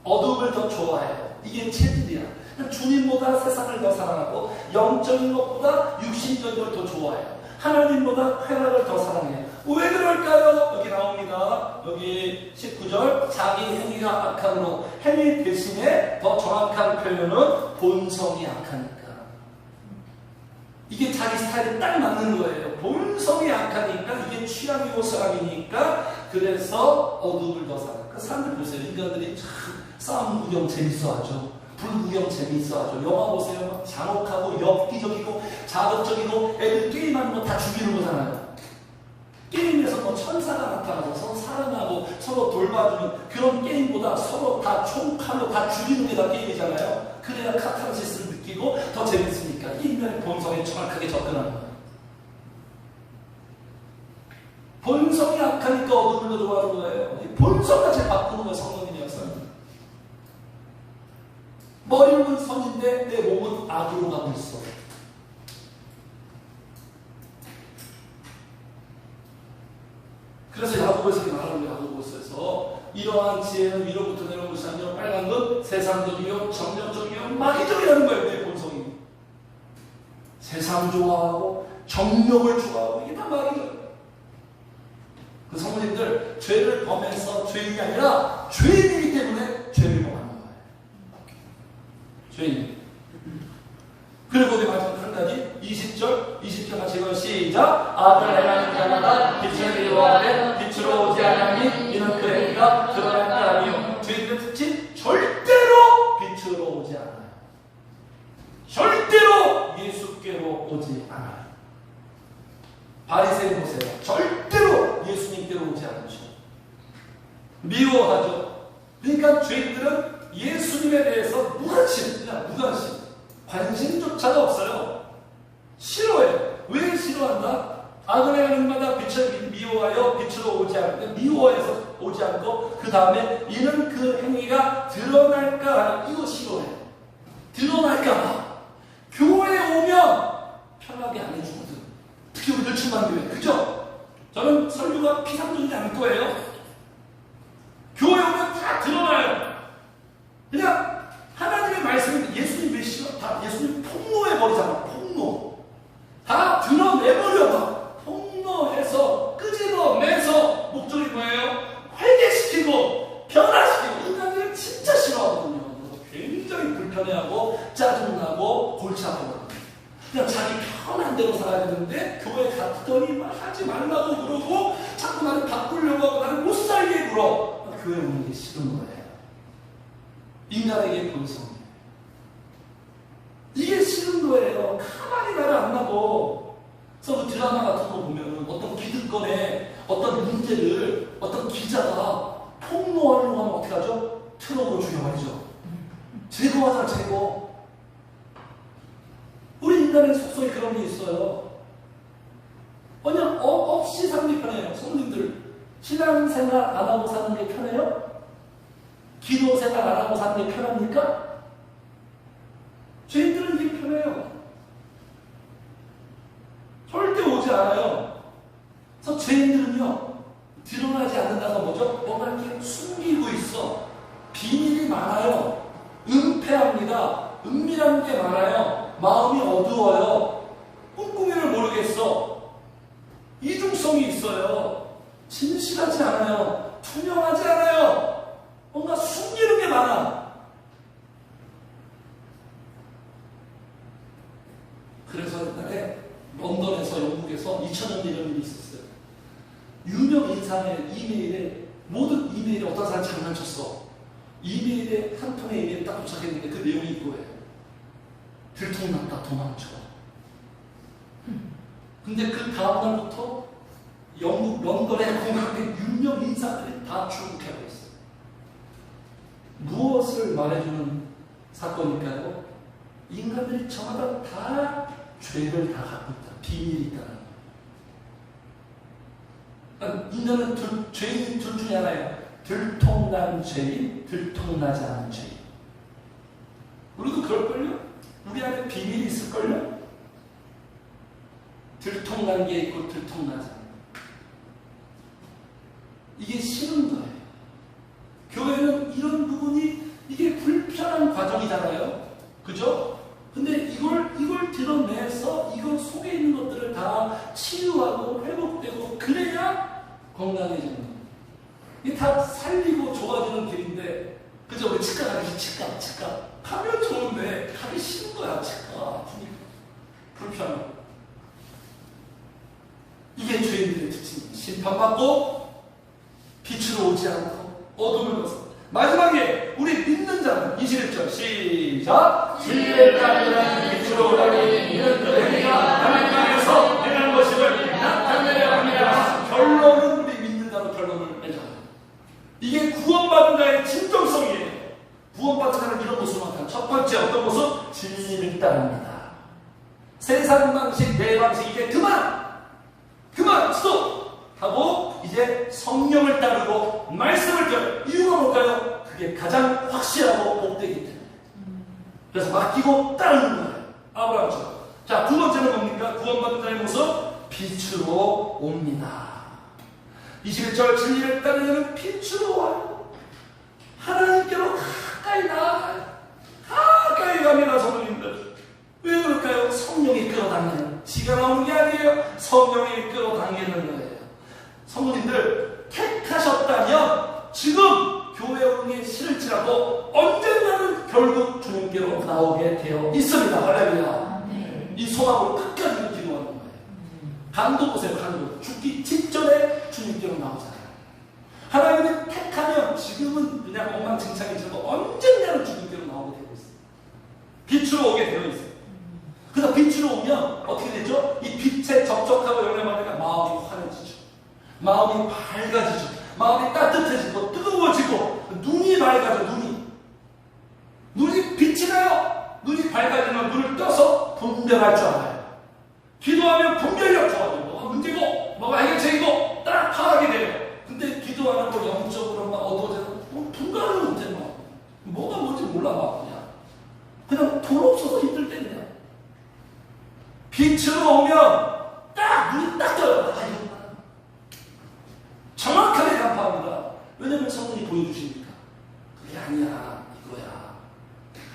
어두움을 더 좋아해요. 이게 체질이야. 주님보다 세상을 더 사랑하고 영적인 것보다 육신적인 걸 더 좋아해요. 하나님보다 쾌락을 더 사랑해요. 왜 그럴까요? 여기 나옵니다. 여기 19절. 자기 행위가 악함으로 행위 대신에 더 정확한 표현은 본성이 악하니까. 이게 자기 스타일에 딱 맞는 거예요. 본성이 악하니까 이게 취향이고 사랑이니까 그래서 어둠을 더 사랑해요. 그 사람들 보세요. 인간들이 참 싸움 구경 재밌어하죠. 불구경 재밌어하죠. 영화 보세요. 잔혹하고 엽기적이고 자극적이고 애들 게임하는 거 다 죽이는 거잖아요. 게임에서 뭐 천사가 나타나서 서로 사랑하고 서로 돌봐주는 그런 게임보다 서로 다 총칼로 다 죽이는 게 다 게임이잖아요. 그래야 카타르시스를 느끼고 더 재밌으니까 인간의 본성에 정확하게 접근하는 거예요. 본성이 악하니까 어둠을 더 좋아하는 거예요. 본성까지 바꾸는 거예요. 성령님이었어요. 머리는 선인데 내 몸은 악으로 가고 있어. 그래서 야고보에서 이렇게 말하는 거예요. 야고보서에서 이러한 지혜는 위로부터 내려온 것이 아니라 빨간 것 세상적이요 정력적이요 마귀적이라는 거예요. 내 본성이 세상 좋아하고 정력을 좋아하고 이게 다 마귀적. 그 성도님들 죄를 범해서 죄인이 아니라 죄인이기 때문에 죄를 범하는 거예요. 죄인. 그리고 우리 마지막 한 가지 20절 같이 읽어요. 시작. 악을 행하는 자마다 빛을 미워하되 빛으로 오지 아니하니 이는 그 행위가 드러날 게 아니요. 죄인들의 특징 절대로 빛으로 오지 않아요. 절대로 예수께로 오지 않아요. 바리새인 보세요. 절대로 예수님께로 오지 않으셔. 미워하죠. 그러니까 죄인들은 예수님에 대해서 무관심, 관심조차도 없어요. 싫어해요. 왜 싫어한다? 악을 행하는 마다 빛을 미워하여 빛으로 오지 않는데 미워해서 오지 않고 그 다음에 이는 그 행위가 드러날까 이거 싫어해요. 드러날까 교회에 오면 편하게 안 해주거든. 특히 우리들 충만교회. 그죠? 저는 설교가 피상적이지 않을 거예요. 교회 오면 다 드러나요. 그냥 하나님의 말씀이 예수님 왜 싫어? 다 예수님 폭로해버리잖아. 폭로. 다 드러내버려. 폭로해서 끄집어내서 목적이 뭐예요? 회개시키고 변화시키고. 인간들은 진짜 싫어하거든요. 굉장히 불편해하고 짜증나고 골치 아파요. 그냥 자기 편한 대로 살아야 되는데 교회 갔더니 하지 말라고 그러고 자꾸 나를 바꾸려고 하고 나를 못 살게 굴어. 교회 오는 게 싫은 거예요. 인간에게 본성이에요. 이게 싫은 거예요. 가만히 나를 안 놔둬. 그래서 그 드라마 같은 거 보면 어떤 기득권에 어떤 문제를 어떤 기자가 폭로하려고 하면 어떻게 하죠? 트럭으로 죽여버리죠. 제거하잖아, 제거. 우리 인간의 속성이 그런 게 있어요. 그냥 없이 사는 게 편해요. 성도님들 신앙생활 안 하고 사는 게 편해요? 기도생활 안 하고 사는 게 편합니까? 죄인들은 이게 편해요. 절대 오지 않아요. 그래서 죄인들은요, 드러나지 않는다는 뭐죠? 뭔가 이렇게 숨기고 있어. 비밀이 많아요. 은폐합니다. 은밀한 게 많아요. 마음이 어두워요. 꿍꿍이를 모르겠어. 이중성이 있어요. 진실하지 않아요. 투명하지 않아요. 뭔가 숨기는 게 많아. 그래서 옛날에 런던에서 영국에서 2000년 이런 일이 있었어요. 유명 인사의 이메일에 모든 이메일에 어떤 사람이 장난쳤어. 이메일에 한 통의 이메일이 딱 도착했는데 그 내용이 이거예요. 들통났다 도망쳐. 근데 그 다음날부터 영국 런던의 공항에 유명 인사들이 다 출국해가고 있어요. 무엇을 말해주는 사건일까요? 인간들이 저마다 다 죄를 다 갖고 있다. 비밀이 있다는 거예요. 인간은 죄인 둘 중에 하나예요. 들통난 죄인, 들통나지 않은 죄인. 우리도 그럴걸요? 우리 안에 비밀이 있을걸요? 들통난 게 있고 들통나지 않은. 이게 싫은 거예요. 교회는 이런 부분이 이게 불편한 과정이잖아요. 그죠? 근데 이걸 드러내서 이걸 속에 있는 것들을 다 치유하고 회복되고 그래야 건강해지는 거예요. 이게 다 살리고 좋아지는 길인데, 그죠? 우리 치과 가기 치과 가면 좋은데 가기 싫은 거야. 치과 아프니까 불편하고. 이게 죄인들의 특징이에요. 심판받고 빛으로 오지 않고 어둠을 벗어. 마지막에 우리 믿는 자는 21절 시작.
진리를 따르는 빛으로 오라니 이는 너희가 하나님 안에서 행한 것임을 나타내려 합니다.
결론은 우리 믿는 자로 결론을 맺어요. 이게 구원받은 자의 진정성이에요. 구원받은 자는 이런 모습을 나타나. 첫 번째 어떤 모습? 진리를 따릅니다. 세상 방식, 내 방식 이제 그만 스톱 하고 이제 성령을 따르고 말씀을 따르고. 이유가 뭘까요? 그게 가장 확실하고 복되기 때문에. 그래서 맡기고 따르는 거예요. 아브라함처럼. 자, 두 번째는 뭡니까? 구원받은 자의 모습, 빛으로 옵니다. 21절 진리를 따르려면 빛으로 와요. 하나님께로 가까이 나아가요. 가까이 갑니다, 성도님들. 왜 그럴까요? 성령이 끌어당기는. 지가 나오는 게 아니에요. 성령이 끌어당기는 거예요. 성도님들, 택하셨다면 지금 교회 오는 게 싫을지라도 언젠가는 결국 주님께로 나오게 되어 있습니다. 할렐루야. 이 소망으로 끝까지 기도하는 거예요. 간도 보세요. 간도. 죽기 직전에 주님께로 나오잖아요. 하나님이 택하면 지금은 그냥 엉망진창이지만 언젠가는 주님께로 나오게 되어 있어요. 빛으로 오게 되어 있어요. 그래서 빛으로 오면 어떻게 되죠? 이 빛에 접촉하고 영향받으니까 마음이 환해지죠. 마음이 밝아지죠. 마음이 따뜻해지고 뜨거워지고 눈이 밝아져. 눈이 빛이 나요. 눈이 밝아지면 눈을 떠서 분별할 줄 알아요. 기도하면 분별력 좋아지고 뭐가 문제고 뭐가 해결책이고 딱 파악이 돼요. 근데 기도 안 하고 영적으로 막 어두워지고 분간을 못해. 뭐가 뭔지 몰라. 그냥 돈 없어서 힘들 때냐. 빛으로 오면 딱 눈이 딱 떠요. 정확하게 간파합니다. 왜냐면 성령이 보여주시니까. 그게 아니야, 이거야.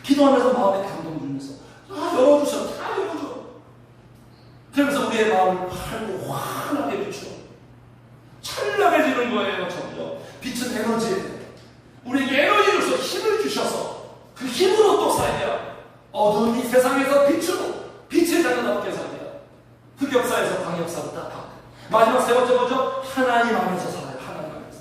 기도하면서 마음에 감동 주면서 열어주셔. 다 열어줘. 그러면서 우리의 마음을 팔고 환하게 비춰. 찬란해지는 거예요. 점점. 빛은 에너지예요. 우리에게 에너지를 줘서 힘을 주셔서 그 힘으로 또 살아야 어두운 이 세상에서 빛의 자녀답게 살아야 흑역사에서 광역사로 딱 바뀌어요. 마지막 세 번째 뭐죠? 하나님 안에서 살아요. 하나님 안에서.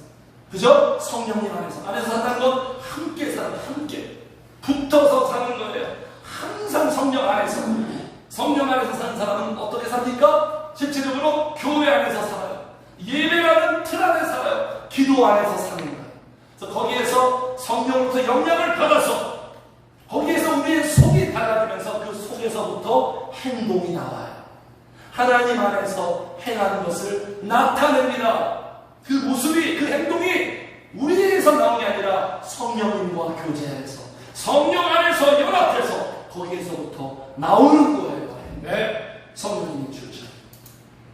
그죠? 성령님 안에서 산다는 건 함께 살아요. 함께 붙어서 사는 거예요. 항상 성령 안에서. 성령 안에서 사는 사람은 어떻게 삽니까? 실질적으로 교회 안에서 살아요. 예배라는 틀 안에 살아요. 기도 안에서 사는 거예요. 그래서 거기에서 성령으로부터 영향을 받아서 거기에서 우리의 속이 달라지면서 그 속에서부터 행동이 나와요. 하나님 안에서 행하는 것을 나타냅니다. 그 모습이, 그 행동이 우리에서 나오는 게 아니라 성령님과 교제해서 성령 안에서 연합해서 거기에서부터 나오는 거예요. 네, 성령님이 주죠.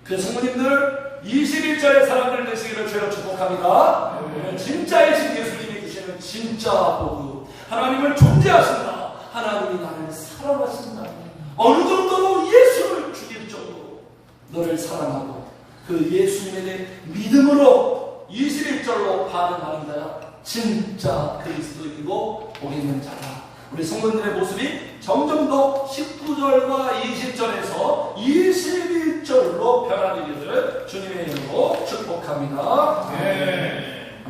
그래서 성도님들 21절의 사람들 되시기를 주로 축복합니다. 네. 진짜이신 예수님이 주시는 진짜 복음, 하나님을 존재하신다, 하나님이 나를 사랑하신다, 어느 정도로 예수를 죽일 정도로 너를 사랑하고 그 예수님에 대해 믿음으로 21절로 반응하는 자야 진짜 그리스도이고 복 있는 자다. 우리 성도들의 모습이 점점 더 19절과 20절에서 21절로 변화되기를 주님의 이름으로 축복합니다. 네.